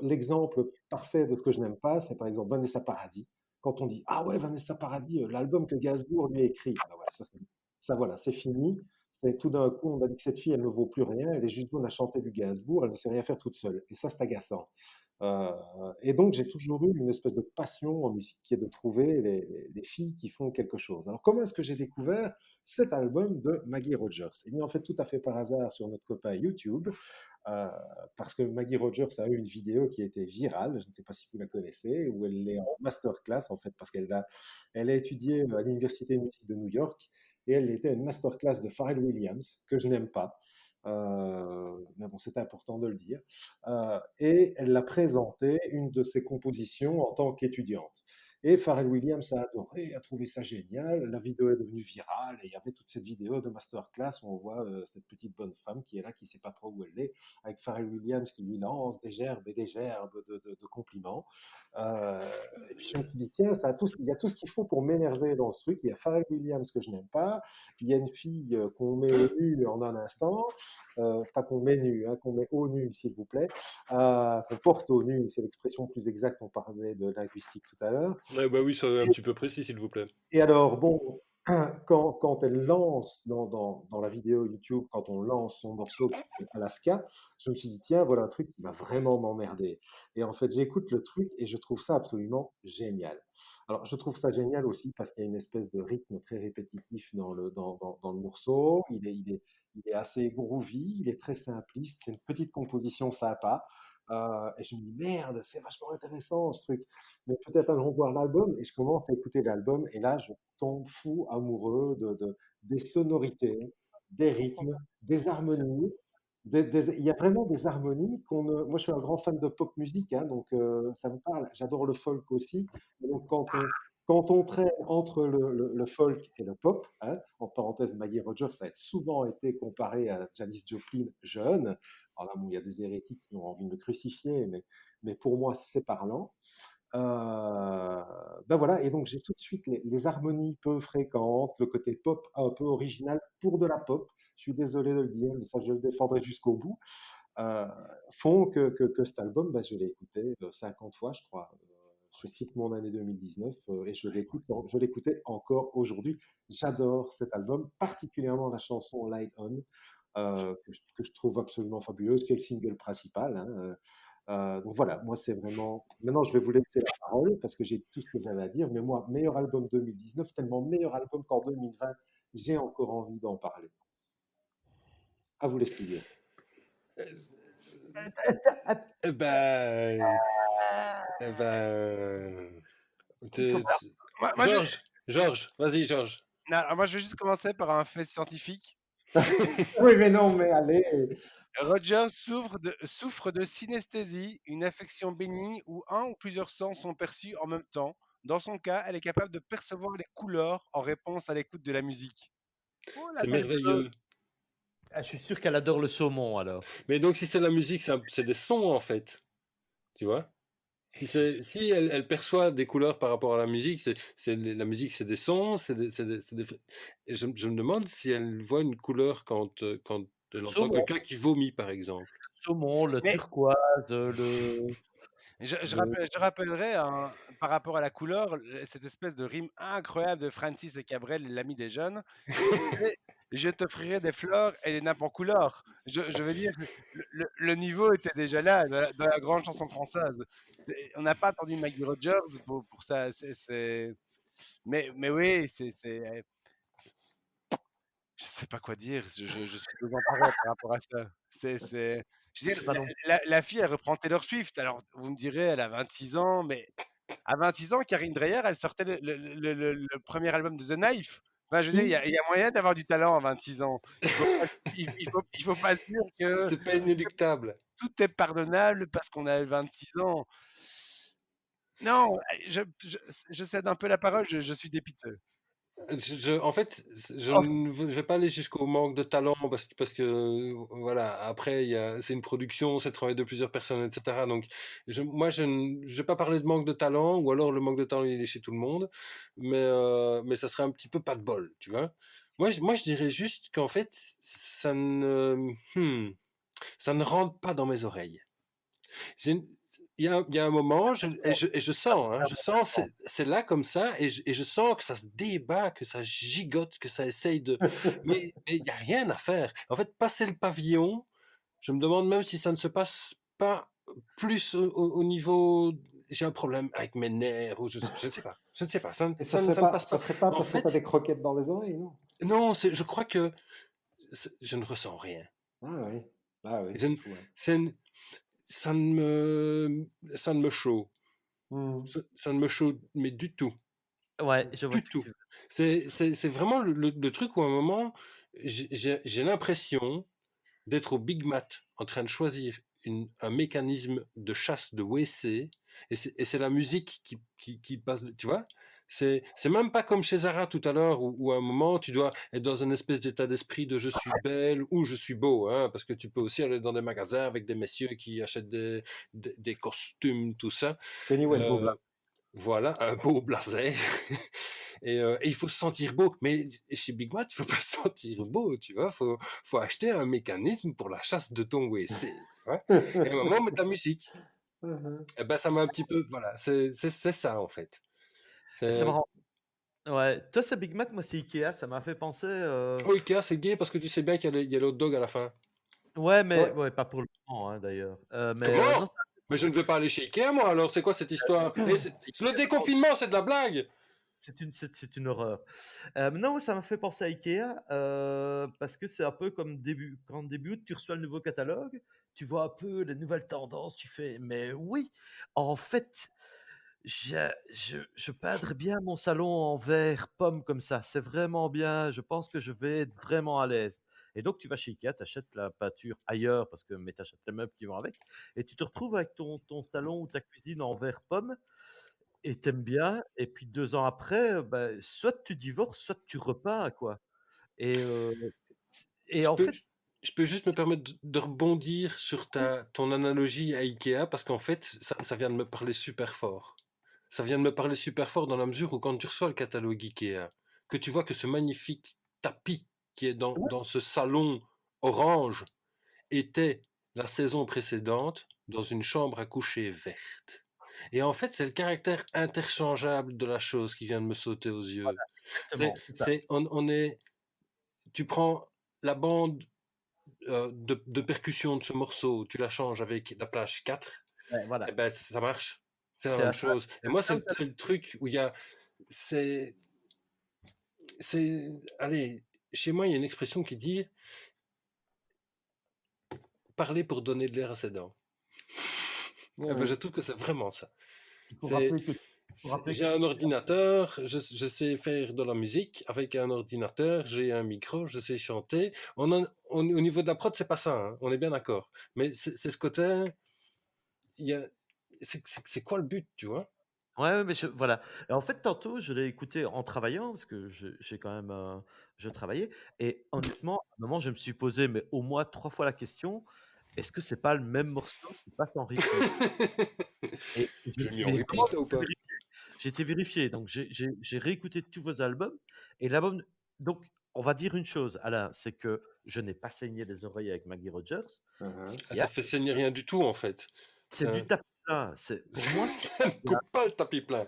L'exemple parfait de ce que je n'aime pas, c'est par exemple Vanessa Paradis. Quand on dit ah ouais, Vanessa Paradis, l'album que Gainsbourg lui a écrit, ah ouais, ça, voilà, c'est fini. C'est tout d'un coup, on a dit que cette fille, elle ne vaut plus rien, elle est juste bonne à chanter du Gainsbourg, elle ne sait rien faire toute seule. Et ça, c'est agaçant. Euh, et donc, j'ai toujours eu une espèce de passion en musique qui est de trouver les filles qui font quelque chose. Alors, comment est-ce que j'ai découvert cet album de Maggie Rogers? Eh bien, en fait, tout à fait par hasard sur notre copain YouTube, euh, parce que Maggie Rogers a eu une vidéo qui a été virale, je ne sais pas si vous la connaissez, où elle est en masterclass, en fait, parce elle a étudié à l'Université de musique de New York, et elle était à une masterclass de Pharrell Williams, que je n'aime pas. Mais bon, c'est important de le dire. Et elle a présenté une de ses compositions en tant qu'étudiante. Et Pharrell Williams a adoré, a trouvé ça génial. La vidéo est devenue virale et il y avait toute cette vidéo de masterclass où on voit cette petite bonne femme qui est là, qui ne sait pas trop où elle est, avec Pharrell Williams qui lui lance des gerbes et des gerbes de compliments. Euh, et puis je me suis dit, tiens, il y a tout ce qu'il faut pour m'énerver dans ce truc. Il y a Pharrell Williams que je n'aime pas, il y a une fille qu'on met au nu en un instant, pas qu'on met nu, hein, qu'on met au nu, s'il vous plaît, qu'on porte au nu, c'est l'expression plus exacte, on parlait de linguistique tout à l'heure. Ouais, bah oui, soyez un Et, petit peu précis, s'il vous plaît. et alors, bon, quand elle lance dans la vidéo YouTube, quand on lance son morceau qui s'appelle Alaska, je me suis dit, tiens, voilà un truc qui va vraiment m'emmerder. Et en fait, j'écoute le truc et je trouve ça absolument génial. Alors, je trouve ça génial aussi parce qu'il y a une espèce de rythme très répétitif dans le morceau. Il est assez groovy, il est très simpliste, c'est une petite composition sympa. Et je me dis, merde, c'est vachement intéressant ce truc. Mais peut-être allons voir l'album et je commence à écouter l'album et là, je tombe fou amoureux des sonorités, des rythmes, des harmonies. Il y a vraiment des harmonies qu'on ne... Moi, je suis un grand fan de pop musique, hein, donc ça me parle. J'adore le folk aussi. Et donc, quand on traîne entre le folk et le pop, hein, en parenthèse, Maggie Rogers, ça a souvent été comparé à Janis Joplin jeune. Alors là, bon, il y a des hérétiques qui ont envie de me crucifier, mais pour moi, c'est parlant. Ben voilà, et donc j'ai tout de suite les harmonies peu fréquentes, le côté pop un peu original pour de la pop, je suis désolé de le dire, mais ça je le défendrai jusqu'au bout, euh, font que cet album, ben, je l'ai écouté 50 fois, je crois. suscite mon année 2019 et je l'écoutais encore aujourd'hui. J'adore cet album, particulièrement la chanson Light On, que je trouve absolument fabuleuse, qui est le single principal. Hein, donc voilà, moi c'est vraiment. Maintenant, je vais vous laisser la parole parce que j'ai tout ce que j'avais à dire. Mais moi, meilleur album 2019, tellement meilleur album qu'en 2020, j'ai encore envie d'en parler. À vous les studios. Eh ben, eh Ils sont ben, Moi, Georges, vas-y, Georges. alors, moi, je vais juste commencer par un fait scientifique. Oui, mais non, mais allez. Roger souffre de synesthésie, une affection bénigne où un ou plusieurs sens sont perçus en même temps. Dans son cas, elle est capable de percevoir les couleurs en réponse à l'écoute de la musique. Oh la C'est belle gosse. merveilleux. Ah, je suis sûr qu'elle adore le saumon alors. Mais donc, si c'est la musique, c'est des sons en fait. Tu vois? Si elle perçoit des couleurs par rapport à la musique, la musique, c'est des sons, et je me demande si elle voit une couleur quand elle entend Saumon, quelqu'un qui vomit, par exemple. saumon, le Mais turquoise, le je rappellerai par rapport à la couleur, cette espèce de rime incroyable de Francis et Cabrel, l'ami des jeunes. Je t'offrirai des fleurs et des nappes en couleur. Je veux dire, le niveau était déjà là dans la grande chanson française. On n'a pas attendu Maggie Rogers pour ça. Mais oui, je sais pas quoi dire. Je suis désemparé par rapport à ça. Je veux dire, pas non la fille, elle reprend Taylor Swift. Alors, vous me direz, elle a 26 ans, mais à 26 ans, Karine Dreyer, elle sortait le premier album de The Knife. Enfin, je veux dire, il y a moyen d'avoir du talent à 26 ans. Il faut pas se dire que C'est pas inéluctable. tout est pardonnable parce qu'on a 26 ans. Non, je cède un peu la parole, je suis dépiteux. En fait, je oh, ne vais pas aller jusqu'au manque de talent parce que voilà, après, c'est une production, c'est le travail de plusieurs personnes, etc. Donc, moi, je ne vais pas parler de manque de talent, ou alors le manque de talent, il est chez tout le monde, mais ça serait un petit peu pas de bol, tu vois. Moi, je dirais juste qu'en fait, ça ne rentre pas dans mes oreilles. J'ai- il y a un moment, je sens, hein, je sens, c'est là comme ça, et je sens que ça se débat, que ça gigote, que ça essaye de. Mais il n'y a rien à faire. En fait, passer le pavillon, je me demande même si ça ne se passe pas plus au niveau. J'ai un problème avec mes nerfs, ou je ne sais pas. Je ne sais pas. Et Ça ne passe ça pas. serait pas En parce que tu as des fait, croquettes dans les oreilles, non? non, je crois que je ne ressens rien. Ah oui, ah oui, Je c'est ne- fou. Hein. c'est une- ça ne me chaud. Hmm. Ça ne me chaud, mais du tout. ouais, je vois Du ce que tout. tu veux. C'est vraiment le truc où à un moment, j'ai l'impression d'être au Big Mat en train de choisir un mécanisme de chasse de WC, et c'est la musique qui passe, tu vois? C'est même pas comme chez Zara tout à l'heure où à un moment tu dois être dans une espèce d'état d'esprit de je suis belle ou je suis beau, hein, parce que tu peux aussi aller dans des magasins avec des messieurs qui achètent des costumes, tout ça. Kenny West. Euh, voilà, un beau blazer. Et il faut se sentir beau. Mais chez Big Mat, il faut pas se sentir beau, tu vois. Faut acheter un mécanisme pour la chasse de ton WC. Tu vois. Et à un moment, mettre la musique. Mhm. Et ben, ça m'a un petit peu. Voilà, c'est ça, en fait. C'est C'est. marrant. Ouais, toi c'est Big Mac, moi c'est Ikea, ça m'a fait penser. Oh, Ikea, c'est gay parce que tu sais bien qu'il y a le hot dog à la fin. Ouais, mais Ouais. ouais, pas pour le moment hein, d'ailleurs. Non, Comment? Mais je ne vais pas aller chez Ikea, moi, alors c'est quoi cette histoire? Et le déconfinement, c'est de la blague! c'est une horreur. Non, ça m'a fait penser à Ikea parce que c'est un peu comme quand début août, tu reçois le nouveau catalogue, tu vois un peu les nouvelles tendances, tu fais, mais oui, en fait, je peindrais bien mon salon en vert pomme comme ça. C'est vraiment bien. Je pense que je vais être vraiment à l'aise. Et donc, tu vas chez Ikea, tu achètes la peinture ailleurs mais tu achètes les meubles qui vont avec. Et tu te retrouves avec ton salon ou ta cuisine en vert pomme et t'aimes bien. Et puis 2 ans après, soit tu divorces, soit tu repeins, quoi. Et, et Je en peux, fait, je peux juste me permettre de rebondir sur ton analogie à Ikea parce qu'en fait, ça vient de me parler super fort. Ça vient de me parler super fort dans la mesure où quand tu reçois le catalogue Ikea, que tu vois que ce magnifique tapis qui est dans ce salon orange était la saison précédente dans une chambre à coucher verte. Et en fait, c'est le caractère interchangeable de la chose qui vient de me sauter aux yeux. Exactement, c'est ça. Tu prends la bande de percussion de ce morceau, tu la changes avec la plage 4, Ouais, et voilà. ben ça marche. C'est la C'est même à ça. chose. Et moi, Là où tu c'est le truc où il y a. C'est. Allez, chez moi, il y a une expression qui dit parler pour donner de l'air à ses dents. Eh ben, je Ouais. trouve que c'est vraiment ça. il faut C'est, rappeler que j'ai un ordinateur, je sais faire de la musique. Avec un ordinateur, j'ai un micro, je sais chanter. Au niveau de la prod, c'est pas ça, hein, on est bien d'accord. Mais c'est ce côté. Il y a, c'est quoi le but, tu vois? Ouais, ouais, mais voilà. Et en fait, tantôt, je l'ai écouté en travaillant, parce que j'ai quand même, je travaillais, et honnêtement, à un moment, je me suis posé, mais au moins 3 fois la question: «Est-ce que c'est pas le même morceau qui passe en repeat?» Et je J'ai mis en mais vraiment, repeat là ou pas? j'ai été vérifié, donc j'ai réécouté tous vos albums, et l'album, donc on va dire une chose, Alain, c'est que je n'ai pas saigné les oreilles avec Maggie Rogers. Ce Uh-huh. Ah, qu'il y a, ça fait saigner rien du tout en fait. c'est du Ça, tapis plat. C'est pour moi, ce qu'il ça ne y a coupe pas le tapis plat.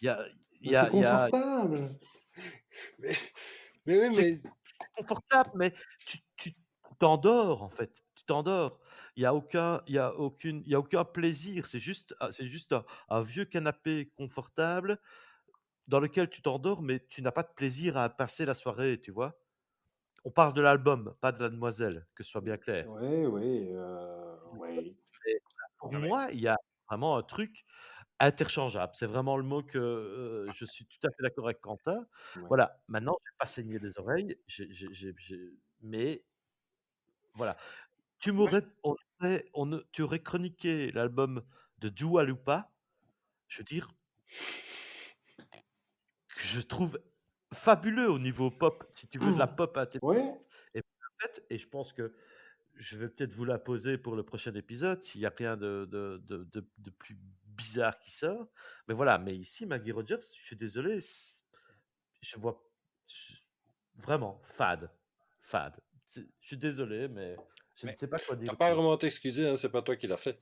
il y a il Mais y c'est a il y a confortable. Mais, mais oui, c'est mais confortable, mais tu t'endors, en fait. Tu t'endors. Il y a aucun plaisir. C'est juste un vieux canapé confortable dans lequel tu t'endors, mais tu n'as pas de plaisir à passer la soirée, tu vois? On parle de l'album, pas de la demoiselle, que ce soit bien clair. Oui, oui, oui. Et pour Non, mais moi, il y a vraiment un truc interchangeable. C'est vraiment le mot que, je suis tout à fait d'accord avec Quentin. Ouais. Voilà, maintenant, j'ai pas saigné des oreilles, mais voilà. moi, Tu aurais chroniqué l'album de Dua Lipa, je veux dire, que je trouve fabuleux au niveau pop, si tu veux de la pop intelligente, Ouais, et bien faite, et je pense que je vais peut-être vous la poser pour le prochain épisode s'il y a rien de plus bizarre qui sort. Mais voilà, mais ici, Maggie Rogers, je suis désolé, je vois je vraiment fade, fade. Je suis désolé, mais je ne mais sais pas quoi dire t'as autre pas chose. vraiment à t'excuser, hein, c'est pas toi qui l'as fait.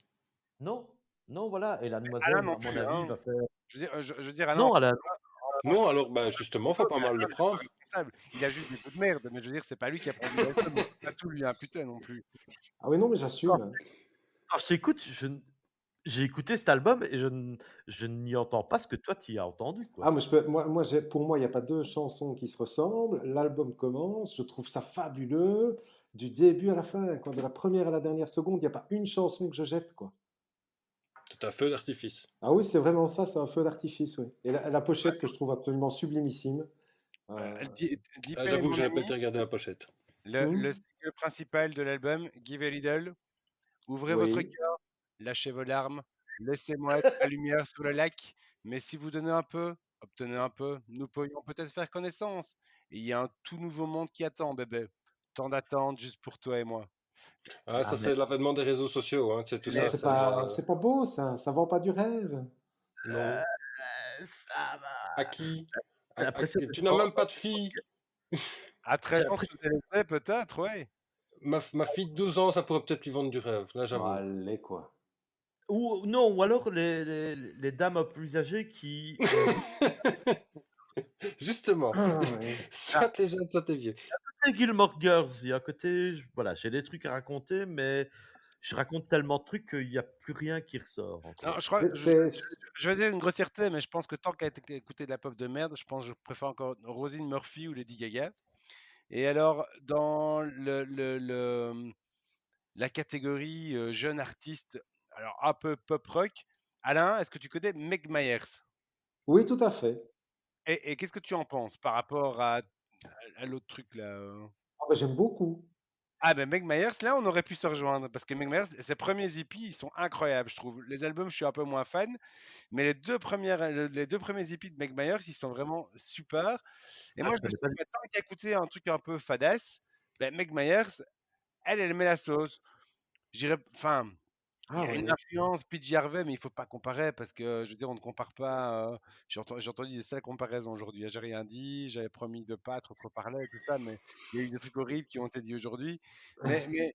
Non, non, voilà, et la Alain demoiselle, non à mon plus, avis, hein. va faire Je veux dire, Alain, non, encore elle a une fois, Non, alors bah c'est justement, faut pas, pas mais mal le Alain n'est pas prendre. responsable. Il a juste des coups de merde, mais je veux dire, c'est pas lui qui a produit l'album. On peut pas tout lui imputer non plus. ah oui, non, mais quand j'assume, hein. quand je t'écoute, j'ai écouté cet album et je n'y entends pas ce que toi tu y as entendu, Ah, quoi. mais pour moi, il n'y a pas deux chansons qui se ressemblent. L'album commence, je trouve ça fabuleux, du début à la fin, quoi, de la première à la dernière seconde, il n'y a pas une chanson que je jette, quoi. C'est un feu d'artifice. Ah oui, c'est vraiment ça, c'est un feu d'artifice, oui. Et la pochette que je trouve absolument sublimissime. Euh, Ah, Deep End, j'avoue que mon j'avais pas ami, été regarder la pochette. le hmm, single principal de l'album, Give a Little, ouvrez votre oui. cœur, lâchez vos larmes, laissez-moi être la lumière sur le lac, mais si vous donnez un peu, obtenez un peu, nous pourrions peut-être faire connaissance. Et il y a un tout nouveau monde qui attend, bébé. Tant d'attente juste pour toi et moi. Ah, Ah ça mais c'est l'avènement des réseaux sociaux, hein, c'est tout Mais ça. mais c'est C'est c'est pas beau, ça vend pas du rêve. non. ça À va. qui? J'ai l'impression Tu d'être n'as en même pas de fille. À j'ai 13 ans, l'impression tu faisais peut-être, ouais. Ma fille de 12 ans, ça pourrait peut-être lui vendre du rêve, là j'avoue. Allez, quoi. ou non, ou alors les dames un peu plus âgées qui ont beaucoup Justement, Ah, ouais. ah, soit les jeunes, soit les vieux. côté Gilmore Girls, il y a un côté, voilà, j'ai des trucs à raconter, mais je raconte tellement de trucs qu'il y a plus rien qui ressort, en fait. Non, je crois, Mais je vais dire une grossièreté, mais je pense que tant qu'à écouter de la pop de merde, je pense que je préfère encore Rosine Murphy ou Lady Gaga. Et alors, dans la catégorie jeune artiste, alors un peu pop rock, Alain, est-ce que tu connais Meg Myers? oui, tout à fait. Et qu'est-ce que tu en penses par rapport à l'autre truc là Ah, bah, j'aime beaucoup. Ah ben Meg Myers, là on aurait pu se rejoindre parce que Meg Myers, ses premiers hippies, ils sont incroyables, je trouve. Les albums, je suis un peu moins fan, mais les deux premiers hippies de Meg Myers, ils sont vraiment super. Et Ah, moi, je je me connais suis pas dit, du bah, tant qu'à écouter un truc un peu fadasse, ben, Meg Myers, elle met la sauce. J'irais, enfin, il y Ah a une ouais. influence PJ Harvey, mais il faut pas comparer parce que, je veux dire, on ne compare pas. J'ai entendu des sales comparaisons aujourd'hui. J'ai rien dit, j'avais promis de pas trop parler et tout ça, mais il y a eu des trucs horribles qui ont été dits aujourd'hui. Mais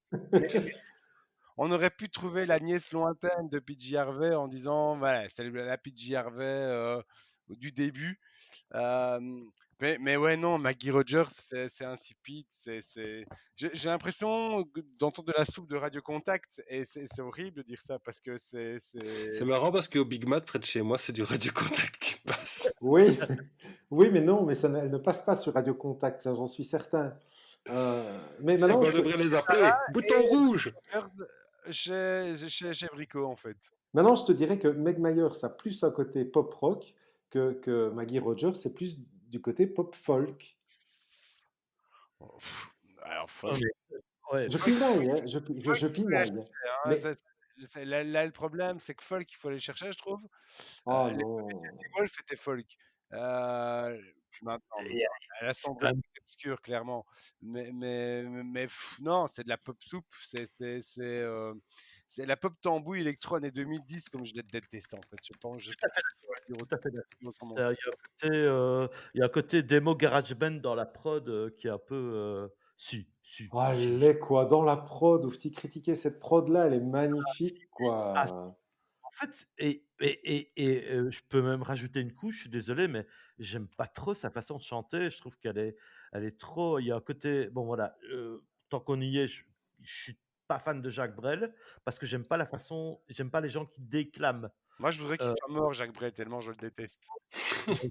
on aurait pu trouver la nièce lointaine de PJ Harvey en disant, voilà, c'est la PJ Harvey du début. Euh, mais ouais, non, Maggie Rogers, c'est insipide. J'ai l'impression d'entendre de la soupe de Radio Contact et c'est horrible de dire ça parce que C'est marrant parce qu'au Big Mat, près de chez moi, c'est du Radio Contact qui passe. Oui, oui, mais non, mais elle ne passe pas sur Radio Contact, ça, j'en suis certain. Mais C'est Eh maintenant, ben, je on peux, devrait les appeler. Bouton et rouge! chez Brico en fait. maintenant, je te dirais que Meg Myers a plus un côté pop rock que Maggie Rogers, c'est plus du côté pop folk. Oh, alors, Non, mais ouais, Je folk, pinaille, hein, je Folk, il faut aller pinaille. chercher, hein. Mais, Là, le problème, c'est que folk, il faut aller chercher, je trouve. oh Les premiers non. Teen Wolf étaient folk. Maintenant, et elle a c'est sombré quand avec même obscur, clairement. Non, c'est de la pop soupe. C'est la pop tambouille électro années 2010, comme je l'ai détesté, en fait. Je pense, je sais tout à fait pas dire tout à fait d'accord. autrement. Il y a un côté démo GarageBand dans la prod, qui est un peu, si. Allez, quoi, dans la prod, où tu critiquais cette prod-là, elle est Si, magnifique, ah, quoi. en fait je peux même rajouter une couche, je suis désolé, mais j'aime pas trop sa façon de chanter. Je trouve elle est trop il y a un côté bon voilà, tant qu'on y est, je suis pas fan de Jacques Brel parce que j'aime pas les gens qui déclament, Moi, je voudrais qu'il heu, soit mort, Jacques Brel, tellement je le déteste. aussi,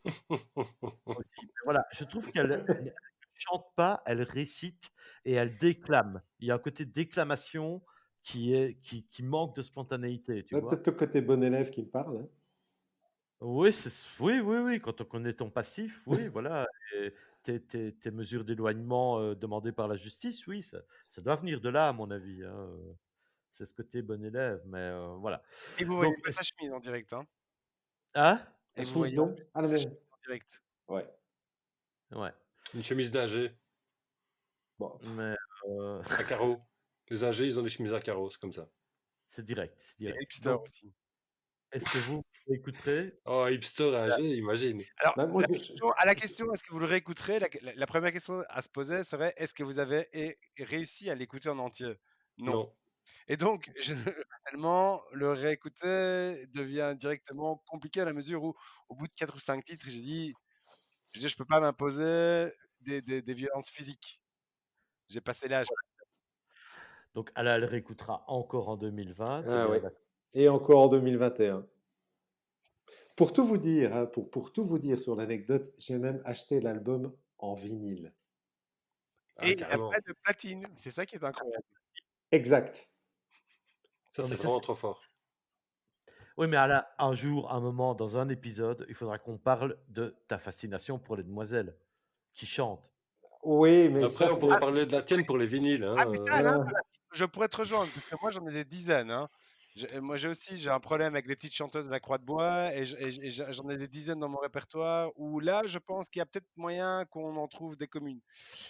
mais voilà, je trouve qu'elle ne chante pas, elle récite et elle déclame. Il y a un côté déclamation qui manque de spontanéité, tu Là, vois? peut-être le côté bon élève qui me parle, hein. Oui, oui, quand on connaît ton passif, oui, voilà et tes mesures d'éloignement, demandées par la justice, oui, ça doit venir de là, à mon avis, hein, c'est ce côté bon élève, mais voilà. Et vous voyez Donc pas est-ce sa chemise en direct, hein? hein? Et La vous chemise voyez en de... plus Ah, pas sa chemise en direct. Ouais. Ouais, Une chemise d'ingé Bon. mais à carreaux. Les ingés, ils ont des chemises à carreaux, c'est comme ça. c'est Et direct. hipster Donc aussi. est-ce que vous écouterez? Oh, hipster ingé, imagine. Alors, Bah, moi, à la question, est-ce que vous le réécouterez? La première question à se poser serait, est-ce que vous avez réussi à l'écouter en entier? Non. Non. Et donc, finalement, le réécouter devient directement compliqué à la mesure où, au bout de 4 ou 5 titres, je peux pas m'imposer des violences physiques. J'ai passé l'âge. Donc elle réécoutera encore en 2020, c'est ah bien ouais. d'accord. Et encore en 2021. Pour tout vous dire, hein, pour tout vous dire sur l'anecdote, j'ai même acheté l'album en vinyle. Ah, Et il n'y a pas carrément. de platine. C'est ça qui est incroyable. Exact. Ça, Non, c'est mais ça, vraiment trop fort. oui, mais Alain, un jour, un moment, dans un épisode, il faudra qu'on parle de ta fascination pour les demoiselles qui chantent. Oui, mais Après, ça, on pourrait c'est... parler de la tienne pour les vinyles. Ah, mais ça, Alain, euh, je pourrais te rejoindre, parce que moi, j'en ai des dizaines, hein. Moi, j'ai un problème avec les petites chanteuses de la Croix de Bois, j'en ai des dizaines dans mon répertoire, où là, je pense qu'il y a peut-être moyen qu'on en trouve des communes.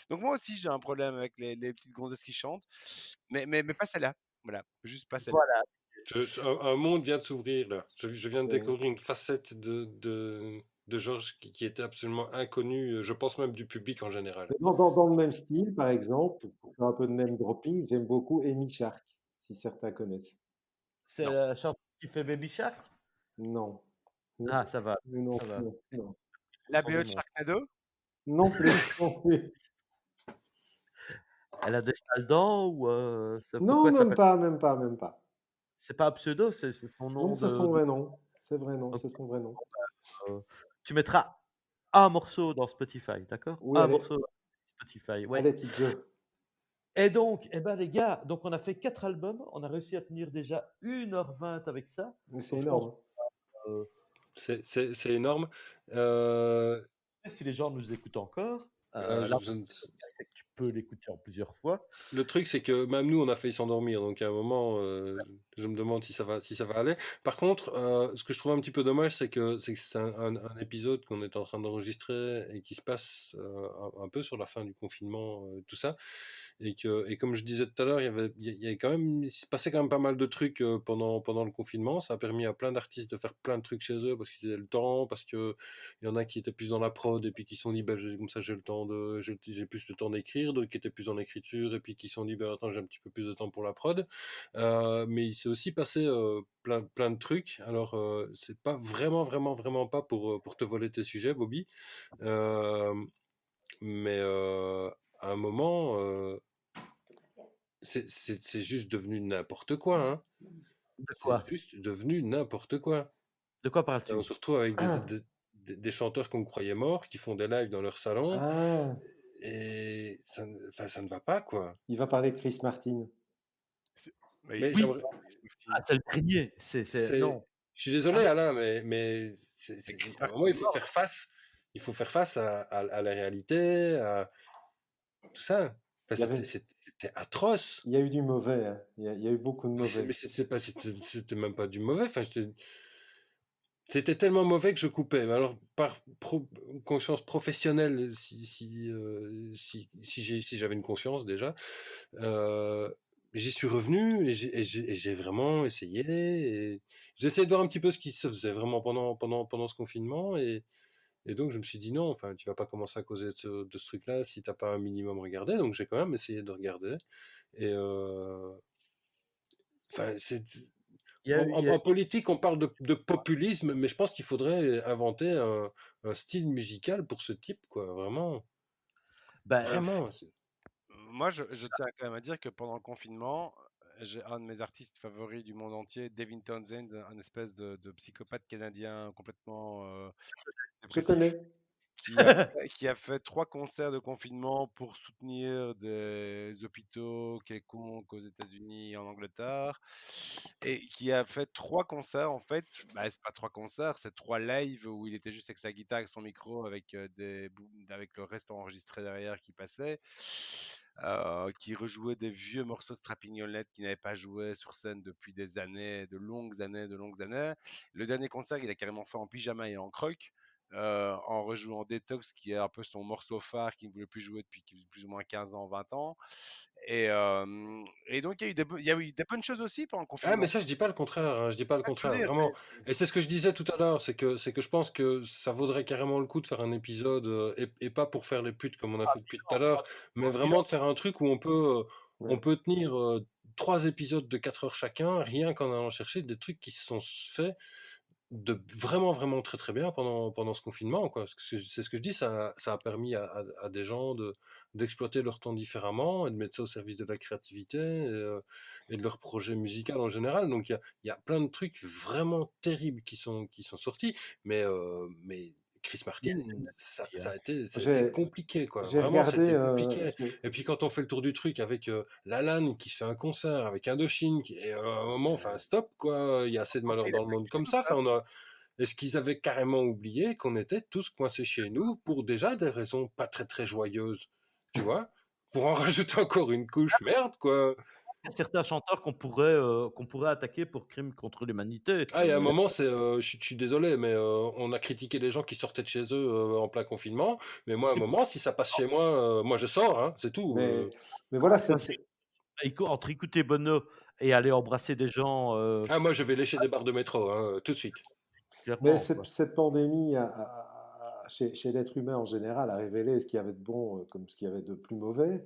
Donc moi aussi, j'ai un problème avec les petites gonzesses qui chantent, mais pas celle-là. Voilà, juste pas celle-là. Voilà. Un monde vient de s'ouvrir là. Je viens de euh, découvrir une facette de Georges qui était absolument inconnue, je pense même du public en général. dans le même style, par exemple, pour faire un peu de name dropping, j'aime beaucoup Amy Shark, si certains connaissent. C'est Non. la chanteuse qui fait Baby Shark? Non. Ah, ça va, Mais non, ça va. non, non. La Son BO de démon. Sharknado? Non plus, non plus. Elle a des sales dents ou Non, pourquoi ça même s'appelle? pas, même pas, même pas. C'est pas un pseudo, c'est son Non, nom c'est son de vrai nom. C'est vrai nom, ok, c'est son vrai nom. tu mettras un morceau dans Spotify, d'accord? Oui, Un morceau dans Spotify, ouais. allez, petit Joe. Et donc, eh ben les gars, donc on a fait 4 albums, on a réussi à tenir déjà 1h20 avec ça. Mais c'est Donc je pense, énorme, heu, C'est énorme. Euh, si les gens nous écoutent encore, je- l'avantage je- du podcast, c'est que tu peux l'écouter en plusieurs fois. Le truc, c'est que même nous, on a failli s'endormir. Donc, à un moment, je me demande si ça va aller. Par contre, ce que je trouve un petit peu dommage, c'est un épisode qu'on est en train d'enregistrer et qui se passe un peu sur la fin du confinement, tout ça. Et comme je disais tout à l'heure, il y avait quand même, il se passait quand même pas mal de trucs pendant le confinement. Ça a permis à plein d'artistes de faire plein de trucs chez eux parce qu'ils avaient le temps, parce que il y en a qui étaient plus dans la prod et puis qui se sont dit, bah, comme ça, j'ai plus le temps d'écrire. écrire, d'autres qui étaient plus en écriture, et puis qui se sont dit, ben attends, j'ai un petit peu plus de temps pour la prod. Mais il s'est aussi passé plein de trucs. Alors, c'est pas vraiment pas pour te voler tes sujets, Bobby. Euh, mais à un moment, c'est juste devenu n'importe quoi, hein. De C'est quoi? juste devenu n'importe quoi. De quoi On parles-tu? se retrouve avec Ah, des chanteurs qu'on croyait morts, qui font des lives dans leur salon, ah, et enfin, ça ne va pas, quoi. il va parler de Chris Martin. C'est- Mais Mais Oui, j'aimerais, Chris ah, Martin. c'est le dernier, c'est, non. je suis Ah désolé, non, Alain, mais Mais Chris à un Martin moment, est mort. il faut faire face à la réalité, à tout ça. Enfin, Il y avait, c'était atroce. il y a eu du mauvais, hein. Il y a eu beaucoup de Mais mauvais. c'était même pas du mauvais. Enfin, c'était tellement mauvais que je coupais. Mais alors, par conscience professionnelle, si j'avais une conscience déjà, euh, j'y suis revenu, et j'ai vraiment essayé. Et j'ai essayé de voir un petit peu ce qui se faisait vraiment pendant ce confinement. Et donc, je me suis dit non, enfin, tu vas pas commencer à causer de ce truc-là si t'as pas un minimum regardé. Donc, j'ai quand même essayé de regarder. Et enfin, il y a eu, en politique, on parle de populisme, mais je pense qu'il faudrait inventer un style musical pour ce type, quoi. Vraiment, bah, vraiment. Moi, je tiens quand même à dire que pendant le confinement, j'ai un de mes artistes favoris du monde entier, Devin Townsend, un espèce de psychopathe canadien complètement Je dépressif, connais. qui a fait 3 concerts de confinement pour soutenir des hôpitaux quelconques aux États-Unis et en Angleterre, et qui a fait 3 concerts en fait. Bah, c'est pas 3 concerts, c'est 3 lives où il était juste avec sa guitare, avec son micro, avec avec le reste enregistré derrière qui passait, qui rejouait des vieux morceaux de Strapignolette qui n'avaient pas joué sur scène depuis des années, de longues années, de longues années. Le dernier concert, il a carrément fait en pyjama et en croc, en rejouant Detox, qui est un peu son morceau phare, qu'il ne voulait plus jouer depuis plus ou moins 15 ans, 20 ans. Et donc, il y a eu des bonnes choses aussi pendant le Ah, mais confinement. ça, je dis pas le contraire, hein, je dis pas C'est le ça que je veux contraire, dire. vraiment. Et c'est ce que je disais tout à l'heure, c'est que je pense que ça vaudrait carrément le coup de faire un épisode, et pas pour faire les putes comme on a fait depuis tout à l'heure, mais vraiment de faire un truc où on Ouais. peut tenir 3 épisodes de 4 heures chacun, rien qu'en allant chercher des trucs qui se sont faits vraiment très très bien pendant ce confinement, quoi. C'est ce que je dis, ça a permis à des gens d'exploiter leur temps différemment et de mettre ça au service de la créativité, et de leur projet musical en général. Donc il y a plein de trucs vraiment terribles qui sont sortis, mais Chris il y a Martin, aussi, hein. ça a été J'ai compliqué, quoi. j'ai Vraiment, ça a regardé. été compliqué. Et puis quand on fait le tour du truc avec Lalanne qui se fait un concert, avec Indochine, et à un moment, enfin stop, quoi, il y a assez de Ok, malheur il a dans le pas monde écouté comme tout ça. ça. Enfin, est-ce qu'ils avaient carrément oublié qu'on était tous coincés chez nous pour déjà des raisons pas très très joyeuses, tu vois? Pour en rajouter encore une couche, merde, quoi. Il y a certains chanteurs qu'on pourrait attaquer pour crimes contre l'humanité. Ah, il y a un moment, je suis désolé, mais on a critiqué les gens qui sortaient de chez eux en plein confinement. Mais moi, à un moment, si ça passe chez moi, moi je sors, hein, c'est tout. Mais, mais voilà, Entre écouter Bono et aller embrasser des gens, Ah, moi, je vais lécher des barres de métro, hein, tout de suite. mais clairement, quoi. cette pandémie, chez l'être humain en général, a révélé ce qu'il y avait de bon comme ce qu'il y avait de plus mauvais.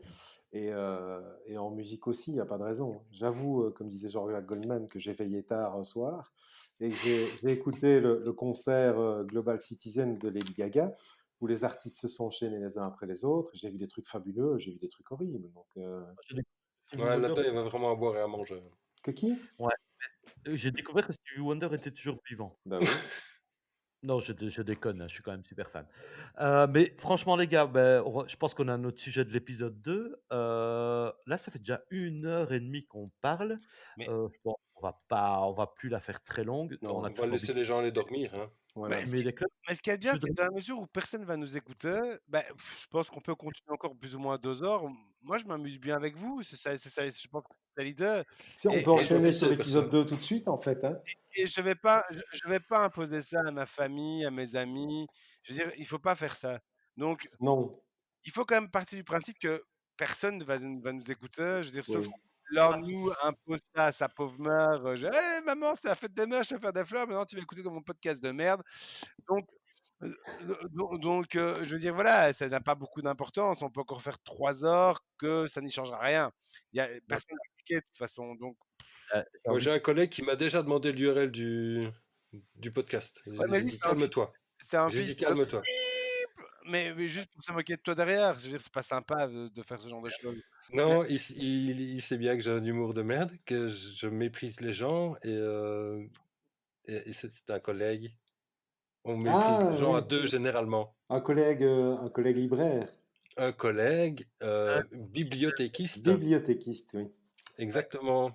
Et en musique aussi, il n'y a pas de raison. J'avoue, comme disait Jean-Jacques Goldman, que j'ai veillé tard un soir et que j'ai écouté le concert Global Citizen de Lady Gaga, où les artistes se sont enchaînés les uns après les autres. J'ai vu des trucs fabuleux, j'ai vu des trucs horribles. Donc, J'ai découvert que Stevie Ouais, là, Wonder il y avait vraiment à boire et à manger. que qui? ouais, j'ai découvert que Stevie Wonder était toujours vivant. Ben oui. Non, je déconne, hein, je suis quand même super fan. Mais franchement, les gars, ben, je pense qu'on a notre sujet de l'épisode 2. Là, ça fait déjà 1 heure et demie qu'on parle. Mais, Bon, on va plus la faire très longue. On a Non, On va tous envie laisser de les gens aller dormir, hein. voilà. ce qui, fumer des clopes. mais ce qui est Je bien, c'est voudrais que dans la mesure où personne va nous écouter, bah, je pense qu'on peut continuer encore plus ou moins 2 heures. Moi, je m'amuse bien avec vous. C'est ça, je pense que c'est l'idée. Si, on Et, peut Moi, je enchaîner m'amuse, sur c'est l'épisode personne. 2 tout de suite, en fait, hein. et je vais pas imposer ça à ma famille, à mes amis. Je veux dire, il faut pas faire ça. Donc, Non, il faut quand même partir du principe que personne ne va nous écouter. Je veux dire, sauf si oui. l'un de nous impose ça à sa pauvre mère. Hey, maman, c'est la fête des mères, je vais faire des fleurs. Maintenant, tu vas écouter dans mon podcast de merde. Donc, Je veux dire, voilà, ça n'a pas beaucoup d'importance. On peut encore faire 3 heures que ça n'y changera rien. Il y a Donc, personne va cliquer de toute façon. Donc, j'ai Moi, envie j'ai de un collègue qui m'a déjà demandé l'URL du podcast. ouais, mais J'ai lui, dit calme-toi. c'est un J'ai fils dit de calme-toi. bip, mais juste pour se moquer de toi derrière. Je veux dire, c'est pas sympa de faire ce genre de choses. Mais Non, il sait bien que j'ai un humour de merde, que je méprise les gens et c'est un collègue. On méprise les Ah gens à oui, deux généralement. un collègue libraire, Un collègue, hein, bibliothéquiste, bibliothéquiste, oui. ouais. exactement.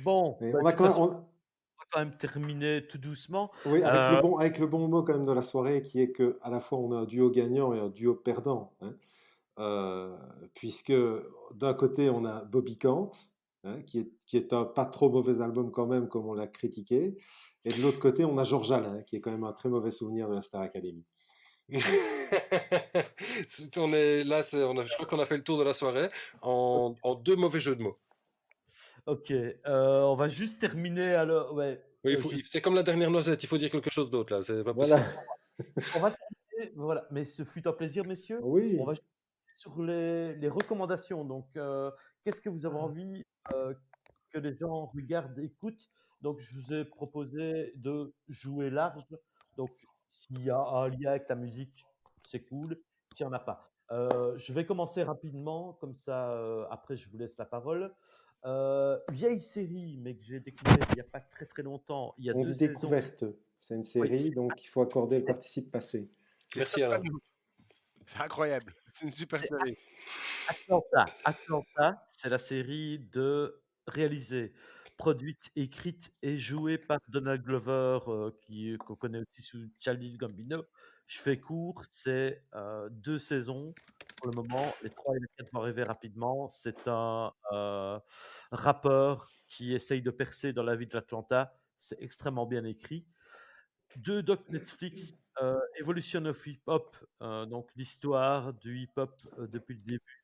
Bon, Et bah, on de a toute façon, quand même, on va quand même terminer tout doucement. oui, Euh, avec le bon mot quand même de la soirée, qui est que à la fois on a un duo gagnant et un duo perdant, hein. Euh, puisque d'un côté on a Bobby Kant, hein, qui est un pas trop mauvais album quand même, comme on l'a critiqué, et de l'autre côté on a Georges Alain, qui est quand même un très mauvais souvenir de la Star Academy. On est là, je crois qu'on a fait le tour de la soirée en deux mauvais jeux de mots. ok, on va juste terminer alors. Ouais, Oui, je- c'est comme la dernière noisette, il faut dire quelque chose d'autre là, c'est pas Voilà. possible. on va terminer. Voilà, mais ce fut un plaisir, messieurs. On Oui. va sur les recommandations. Donc, qu'est-ce que vous avez envie que les gens regardent, écoutent? Donc, je vous ai proposé de jouer large. Donc, s'il y a un lien avec la musique, c'est cool. S'il n'y en a pas. Je vais commencer rapidement, comme ça, après, je vous laisse la parole. Vieille série, mais que j'ai découvert il n'y a pas très très longtemps. Il y a On deux dit saisons. découverte. C'est une Oui, série, donc il faut accorder le c'est participe passé. les Merci Alain. Sopranos, c'est incroyable. C'est une super c'est série. Atlanta. Atlanta, c'est la série réalisée, produite, écrite et jouée par Donald Glover, qu'on connaît aussi sous Childish Gambino. Je fais court, c'est 2 saisons pour le moment. Les 3 et les 4 vont arriver rapidement. C'est un rappeur qui essaye de percer dans la vie de l'Atlanta. C'est extrêmement bien écrit. 2 docs Netflix, Evolution of Hip Hop, donc l'histoire du hip hop depuis le début,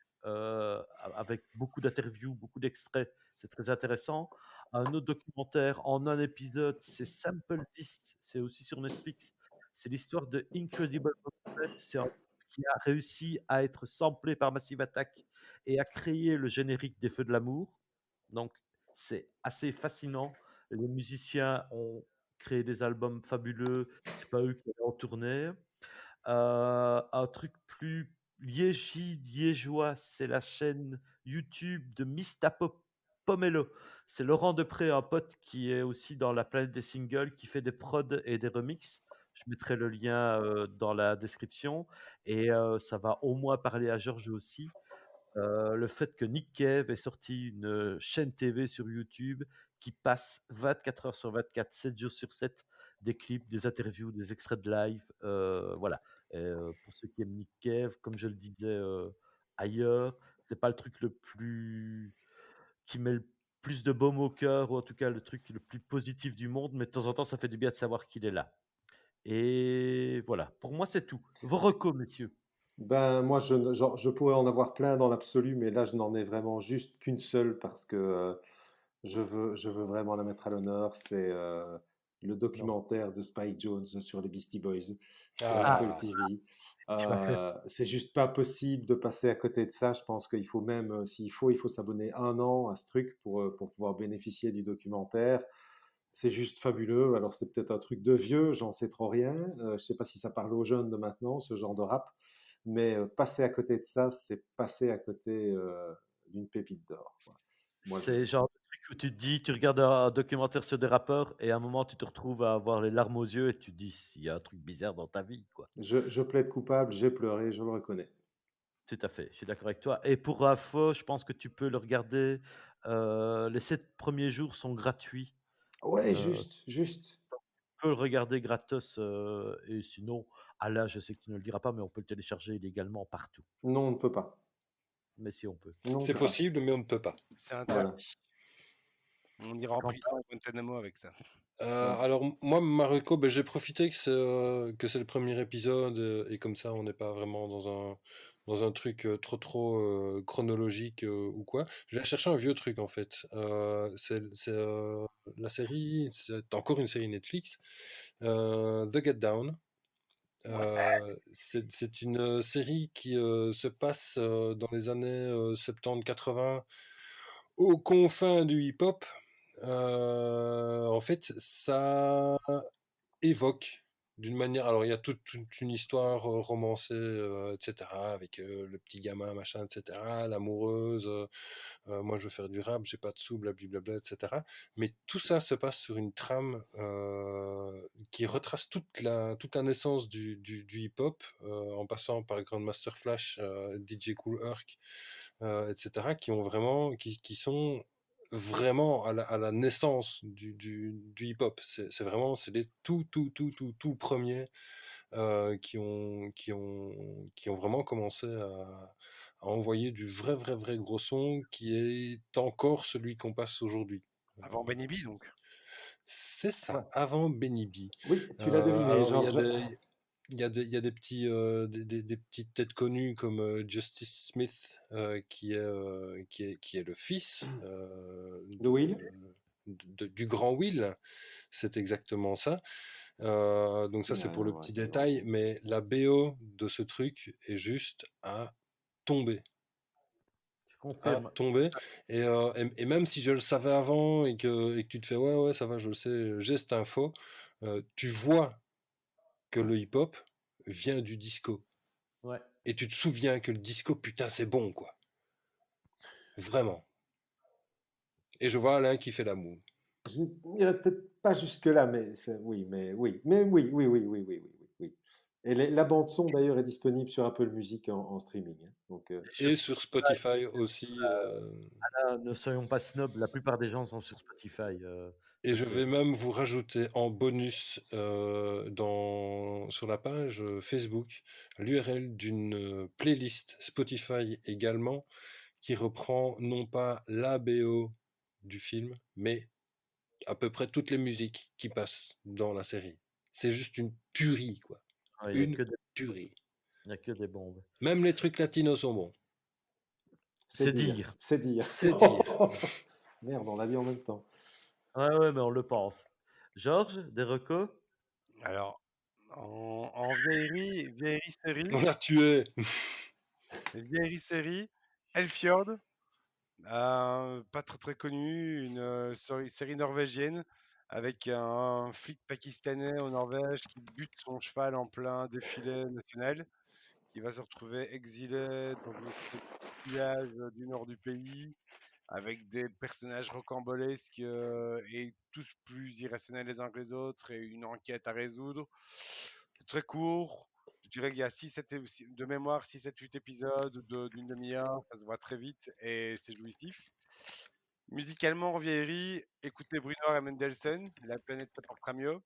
avec beaucoup d'interviews, beaucoup d'extraits, c'est très intéressant. Un autre documentaire en un épisode, c'est Sample 10, c'est aussi sur Netflix. C'est l'histoire de Incredible Bob. C'est un type qui a réussi à être samplé par Massive Attack et à créer le générique des Feux de l'amour. Donc, c'est assez fascinant. Les musiciens ont créé des albums fabuleux. C'est pas eux qui allaient en tournée. Un truc plus liégeois, c'est la chaîne YouTube de Pomelo. C'est Laurent Depré, un pote qui est aussi dans la planète des singles, qui fait des prods et des remixes. Je mettrai le lien dans la description. Et ça va au moins parler à Georges aussi. Le fait que Nick Cave ait sorti une chaîne TV sur YouTube qui passe 24 heures sur 24, 7 jours sur 7, des clips, des interviews, des extraits de live. Voilà. Et, pour ceux qui aiment Nick Cave, comme je le disais ailleurs, c'est pas le truc le plus qui met le plus de baume au cœur, ou en tout cas le truc le plus positif du monde, mais de temps en temps, ça fait du bien de savoir qu'il est là. Et voilà, pour moi, c'est tout. Vos recos, messieurs. Ben, moi, je pourrais en avoir plein dans l'absolu, mais là, je n'en ai vraiment juste qu'une seule parce que je veux vraiment la mettre à l'honneur. C'est le Non. documentaire de Spike Jones sur les Beastie Boys sur Apple Ah, TV. Tu m'as fait. C'est juste pas possible de passer à côté de ça. Je pense qu'il faut même, il faut s'abonner un an à ce truc pour pouvoir bénéficier du documentaire. C'est juste fabuleux. Alors, c'est peut-être un truc de vieux, j'en sais trop rien. Je sais pas si ça parle aux jeunes de maintenant, ce genre de rap. Mais passer à côté de ça, c'est passer à côté d'une pépite d'or, quoi. Moi, je... C'est le genre de truc où tu te dis, tu regardes un documentaire sur des rappeurs et à un moment tu te retrouves à avoir les larmes aux yeux et tu te dis, il y a un truc bizarre dans ta vie, quoi. je plaide coupable, j'ai pleuré, je le reconnais. Tout à fait, je suis d'accord avec toi. Et pour info, je pense que tu peux le regarder. Les 7 premiers jours sont gratuits. Ouais, Tu juste. peux le regarder gratos. Et sinon, à là, je sais que tu ne le diras pas, mais on peut le télécharger illégalement partout. Non, on ne peut pas. Mais si on peut. Non, on c'est peut pas. possible, mais on ne peut pas. C'est Voilà. interdit. On ira en Quand prison à Guantanamo avec ça. Voilà. Alors moi, Marocco, ben, j'ai profité que c'est le premier épisode et comme ça, on n'est pas vraiment dans un truc trop chronologique ou quoi. J'ai cherché un vieux truc en fait. La série, c'est encore une série Netflix, The Get Down. C'est une série qui se passe dans les années 70-80 aux confins du hip-hop. En fait, ça évoque d'une manière. Alors, il y a toute une histoire romancée, etc., avec le petit gamin, machin, etc., l'amoureuse. Moi, je veux faire du rap, j'ai pas de sous, blablabla, etc. Mais tout ça se passe sur une trame qui retrace toute la naissance du hip-hop, en passant par Grandmaster Flash, DJ Kool Herc, etc., qui sont vraiment à la naissance du hip-hop. C'est vraiment, c'est les tout premiers qui ont vraiment commencé à envoyer du vrai gros son qui est encore celui qu'on passe aujourd'hui. Avant Benny B, C'est donc. c'est Ouais. ça, avant Benny B. Oui, tu l'as deviné, Alors, Georges. il y a des petits, des petites têtes connues comme Justice Smith, qui est le fils De Will? du grand Will. C'est exactement ça. Donc ça, c'est pour le Ouais, petit le grand détail, Will. mais la BO de ce truc est juste à tomber. Je À confirme. tomber. Et même si je le savais avant et que tu te fais ouais, ça va, je le sais, j'ai cette info, tu vois que le hip-hop vient du disco. Ouais. Et tu te souviens que le disco, putain, c'est bon, quoi. Vraiment. Et je vois Alain qui fait la moue. Je n'irai peut-être pas jusque-là, oui, mais oui, oui, oui, oui, oui, oui, oui, oui. Et la bande son d'ailleurs est disponible sur Apple Music en streaming, hein. Donc, Et sur Et sur Spotify aussi. Spotify, ne soyons pas snobs, la plupart des gens sont sur Spotify. Et Je je sais. vais même vous rajouter en bonus sur la page Facebook l'URL d'une playlist Spotify également qui reprend non pas la BO du film, mais à peu près toutes les musiques qui passent dans la série. C'est juste une tuerie, quoi. Ouais, Une tuerie. il y a que des bombes. Même les trucs latinos sont bons. c'est C'est dire, dire. c'est dire. C'est dire. Merde, on l'a dit en même temps. Ouais, mais on le pense. Georges, des recos? Alors, en On l'a tué. vieillerie série, Elfjord, pas très très connu, une série norvégienne avec un flic pakistanais en Norvège qui bute son cheval en plein défilé national, qui va se retrouver exilé dans une espèce de petit village du nord du pays, avec des personnages rocambolesques et tous plus irrationnels les uns que les autres, et une enquête à résoudre. C'est très court. Je dirais qu'il y a 6-7 de mémoire, 6-7-8 épisodes d'une demi-heure, ça se voit très vite et c'est jouissif. Musicalement, en vieillerie, écoutez Bruno et Mendelssohn, La planète se portera mieux.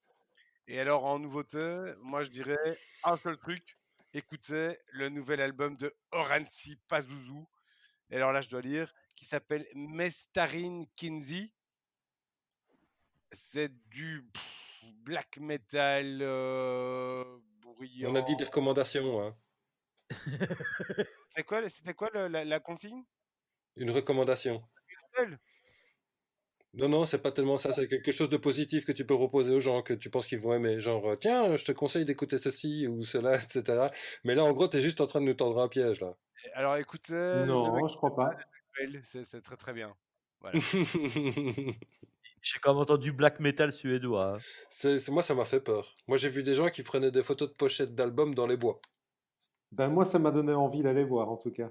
Et alors, en nouveauté, moi je dirais un seul truc, écoutez le nouvel album de Oranzi Pazuzu. Et alors là, je dois lire, qui s'appelle Mestarin Kinsey. C'est du black metal On a bruyant. dit des recommandations, hein. C'était quoi la consigne? Une recommandation. Seul. Non, non, c'est pas tellement ça, c'est quelque chose de positif que tu peux proposer aux gens, que tu penses qu'ils vont aimer. Genre, tiens, je te conseille d'écouter ceci ou cela, etc. Mais là, en gros, t'es juste en train de nous tendre un piège, là. Alors écoutez, ne Non, je m'inquiétez crois pas, pas. c'est très très bien. Voilà. J'ai quand même entendu black metal suédois, hein. Moi, ça m'a fait peur. Moi, j'ai vu des gens qui prenaient des photos de pochettes d'albums dans les bois. Ben moi, ça m'a donné envie d'aller voir en tout cas.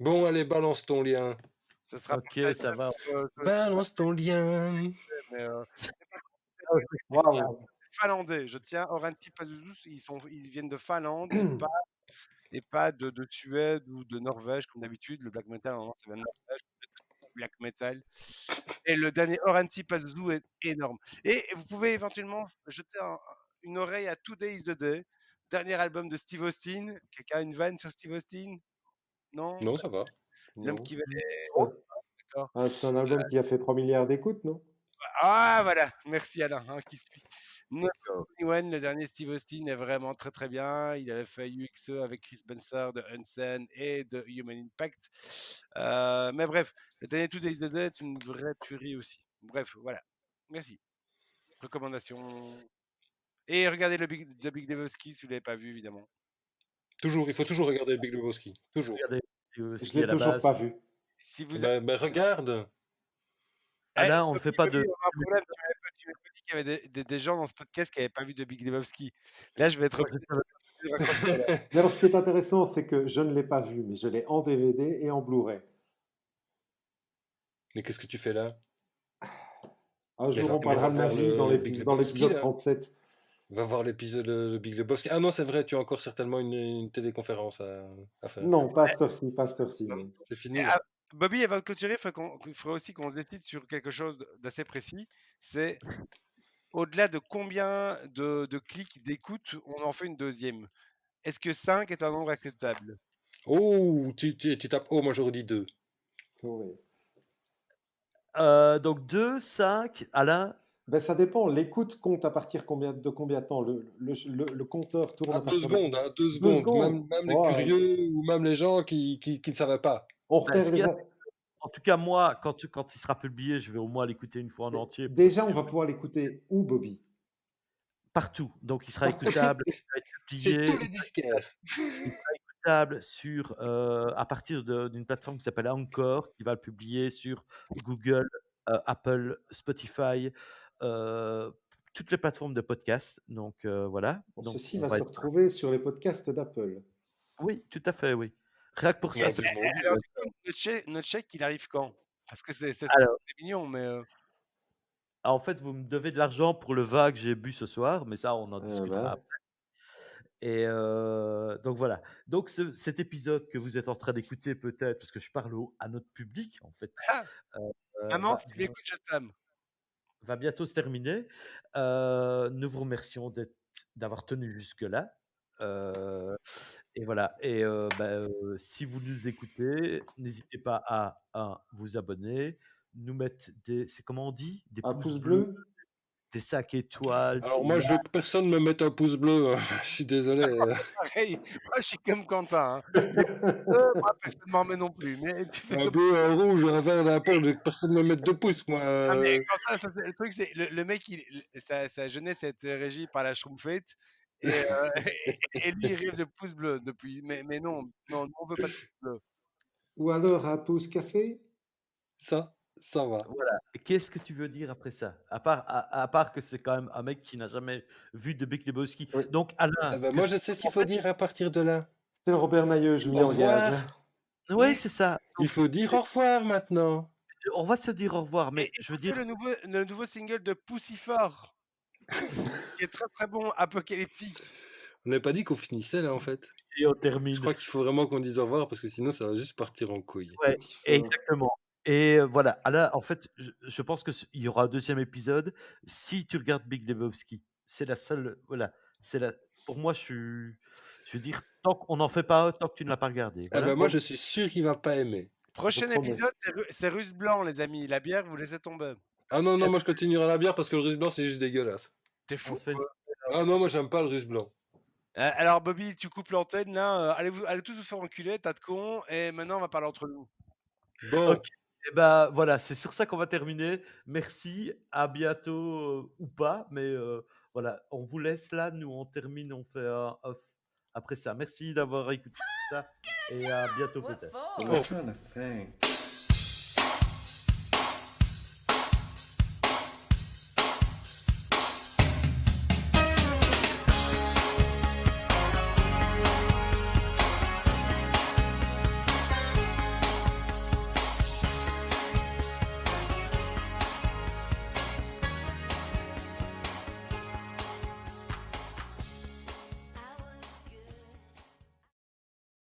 Bon, allez, balance ton lien. Ce sera pas OK, ça facile, va. Balance ton lien. mais Waouh. finlandais. Je tiens, Oranti Pazuzu, ils viennent de Finlande et pas de Suède ou de Norvège comme d'habitude. Le black metal, normalement, ça vient de Norvège. Black metal. Et le dernier Oranti Pazuzu est énorme. Et vous pouvez éventuellement jeter une oreille à Two Days the Day, dernier album de Steve Austin. Quelqu'un a une vanne sur Steve Austin? Non? Non, ça va. L'homme Non. qui va les... Ça- D'accord. Ah, c'est un album qui a fait 3 milliards d'écoutes, non? Ah voilà, merci Alain, hein, qui suit. 921, le dernier Steve Austin est vraiment très très bien. Il avait fait UXE avec Chris Spencer de Unsane et de Human Impact. Mais bref, le dernier Two Days the Dead est une vraie tuerie aussi. Bref, voilà. Merci. Recommandation. Et regardez The Big Lebowski si vous l'avez pas vu, évidemment. Toujours, il faut toujours regarder Big Lebowski. Toujours. Regardez Je ski l'ai à la toujours base. pas vu. Si vous Ben, regarde. Alain, on ne Bobby, fait pas de. Bobby, on a un problème. Tu m'avais pas dit qu'il y avait des gens dans ce podcast qui n'avaient pas vu The Big Lebowski. Là, je vais être Moi, je savais- Mais alors, ce qui est intéressant, c'est que je ne l'ai pas vu, mais je l'ai en DVD et en Blu-ray. Mais qu'est-ce que tu fais là? Un Mais jour, on mais parlera va de ma voir vie dans le Big dans Lebowski, l'épisode là. 37. Va voir l'épisode de Big Lebowski. Ah non, c'est vrai, tu as encore certainement une téléconférence à faire. Non, pas cette heure-ci, pas cette heure-ci, non. C'est fini là. Bobby, avant de clôturer, il faudrait aussi qu'on se décide sur quelque chose d'assez précis. C'est au-delà de combien de clics d'écoute, on en fait une deuxième. Est-ce que 5 est un nombre acceptable? Oh, tu tapes. Oh, moi j'aurais dit 2. Oui. Donc 2, 5, Alain. Ben, ça dépend. L'écoute compte à partir de combien de temps? Le compteur tourne À à 2 partir de secondes, hein, 2 2 secondes. secondes. Même les Ouais. curieux ou même les gens qui ne savaient pas. On Ben, repère ce qu'il y les... a, en tout cas, moi, quand il sera publié, je vais au moins l'écouter une fois en entier. Déjà, on va pouvoir l'écouter où, Bobby? Partout. Donc, il sera Partout. écoutable, il va être Chez publié, tous les disquaires. il sera écoutable sur, à partir d'une plateforme qui s'appelle Anchor, qui va le publier sur Google, Apple, Spotify, toutes les plateformes de podcast. Donc, voilà. Donc, Ceci on va va se être... retrouver sur les podcasts d'Apple. Oui, tout à fait, oui. Rien que pour ça, Ouais, c'est... ben, mon Dieu. Alors, du coup, notre chèque, il arrive quand? Parce que c'est Alors, mignon, mais en fait, vous me devez de l'argent pour le vin que j'ai bu ce soir, mais ça, on en discutera Ben, après. Et donc voilà. Donc cet épisode que vous êtes en train d'écouter peut-être, parce que je parle à notre public en fait, Ah, maman, va, si tu m'écoutes, je t'aime. va bientôt se terminer. Nous vous remercions d'avoir tenu jusque-là. Et voilà. Et si vous nous écoutez, n'hésitez pas à vous abonner, nous mettre c'est comment on dit, des un pouces pouce bleus, bleu? des 5 étoiles, Alors des moi, je veux que personne me mette un pouce bleu. Je suis désolé. Pareil, moi, je suis comme Quentin. Hein. Moi, personne ne m'en met non plus. Mais tu fais Un comme. bleu, un rouge, un vert, n'importe. Je veux que personne me mette 2 pouces, moi. Ah, mais Quentin, le truc, c'est le mec, sa jeunesse a été régie par la Schtroumpfette. Et, et lui, il rêve de pouce bleu depuis. Mais non, non, on veut pas de pouce bleu. Ou alors un pouce café? Ça va. Voilà. Et qu'est-ce que tu veux dire après ça? À part que c'est quand même un mec qui n'a jamais vu de Big Lebowski. Oui. Donc, Alain, Ben, moi, je sais ce qu'il faut dire à partir de là. C'est le Robert Mailleux, je m'y Au engage. revoir. oui, c'est ça. Il faut dire au revoir maintenant. On va se dire au revoir, mais Et je veux écoutez dire, le nouveau single de Poussifort, qui est très très bon, apocalyptique. On n'avait pas dit qu'on finissait là en fait. si on Je termine. crois qu'il faut vraiment qu'on dise au revoir parce que sinon ça va juste partir en couille. Ouais, Petit fort. exactement. Et voilà. Alain, en fait, je pense qu'il y aura un deuxième épisode si tu regardes Big Lebowski. C'est la seule. Voilà. Pour moi, je veux dire, tant qu'on n'en fait pas un, tant que tu ne l'as pas regardé. Ah Voilà. ben moi je suis sûr qu'il va pas aimer. Prochain promets. épisode, c'est Russe Blanc, les amis. La bière, vous laissez tomber. Ah non, non, moi je continuerai à la bière parce que le russe blanc c'est juste dégueulasse. T'es On fou, se fait une- quoi. Ah non, moi j'aime pas le russe blanc. Alors, Bobby, tu coupes l'antenne, là. Allez tous vous faire enculer, tas de cons. Et maintenant, on va parler entre nous. Bon, Ok. Et ben voilà, c'est sur ça qu'on va terminer. Merci, à bientôt ou pas, mais voilà, on vous laisse là, nous on termine, on fait un off après ça. Merci d'avoir écouté ça et à bientôt What peut-être. for? That's not a thing.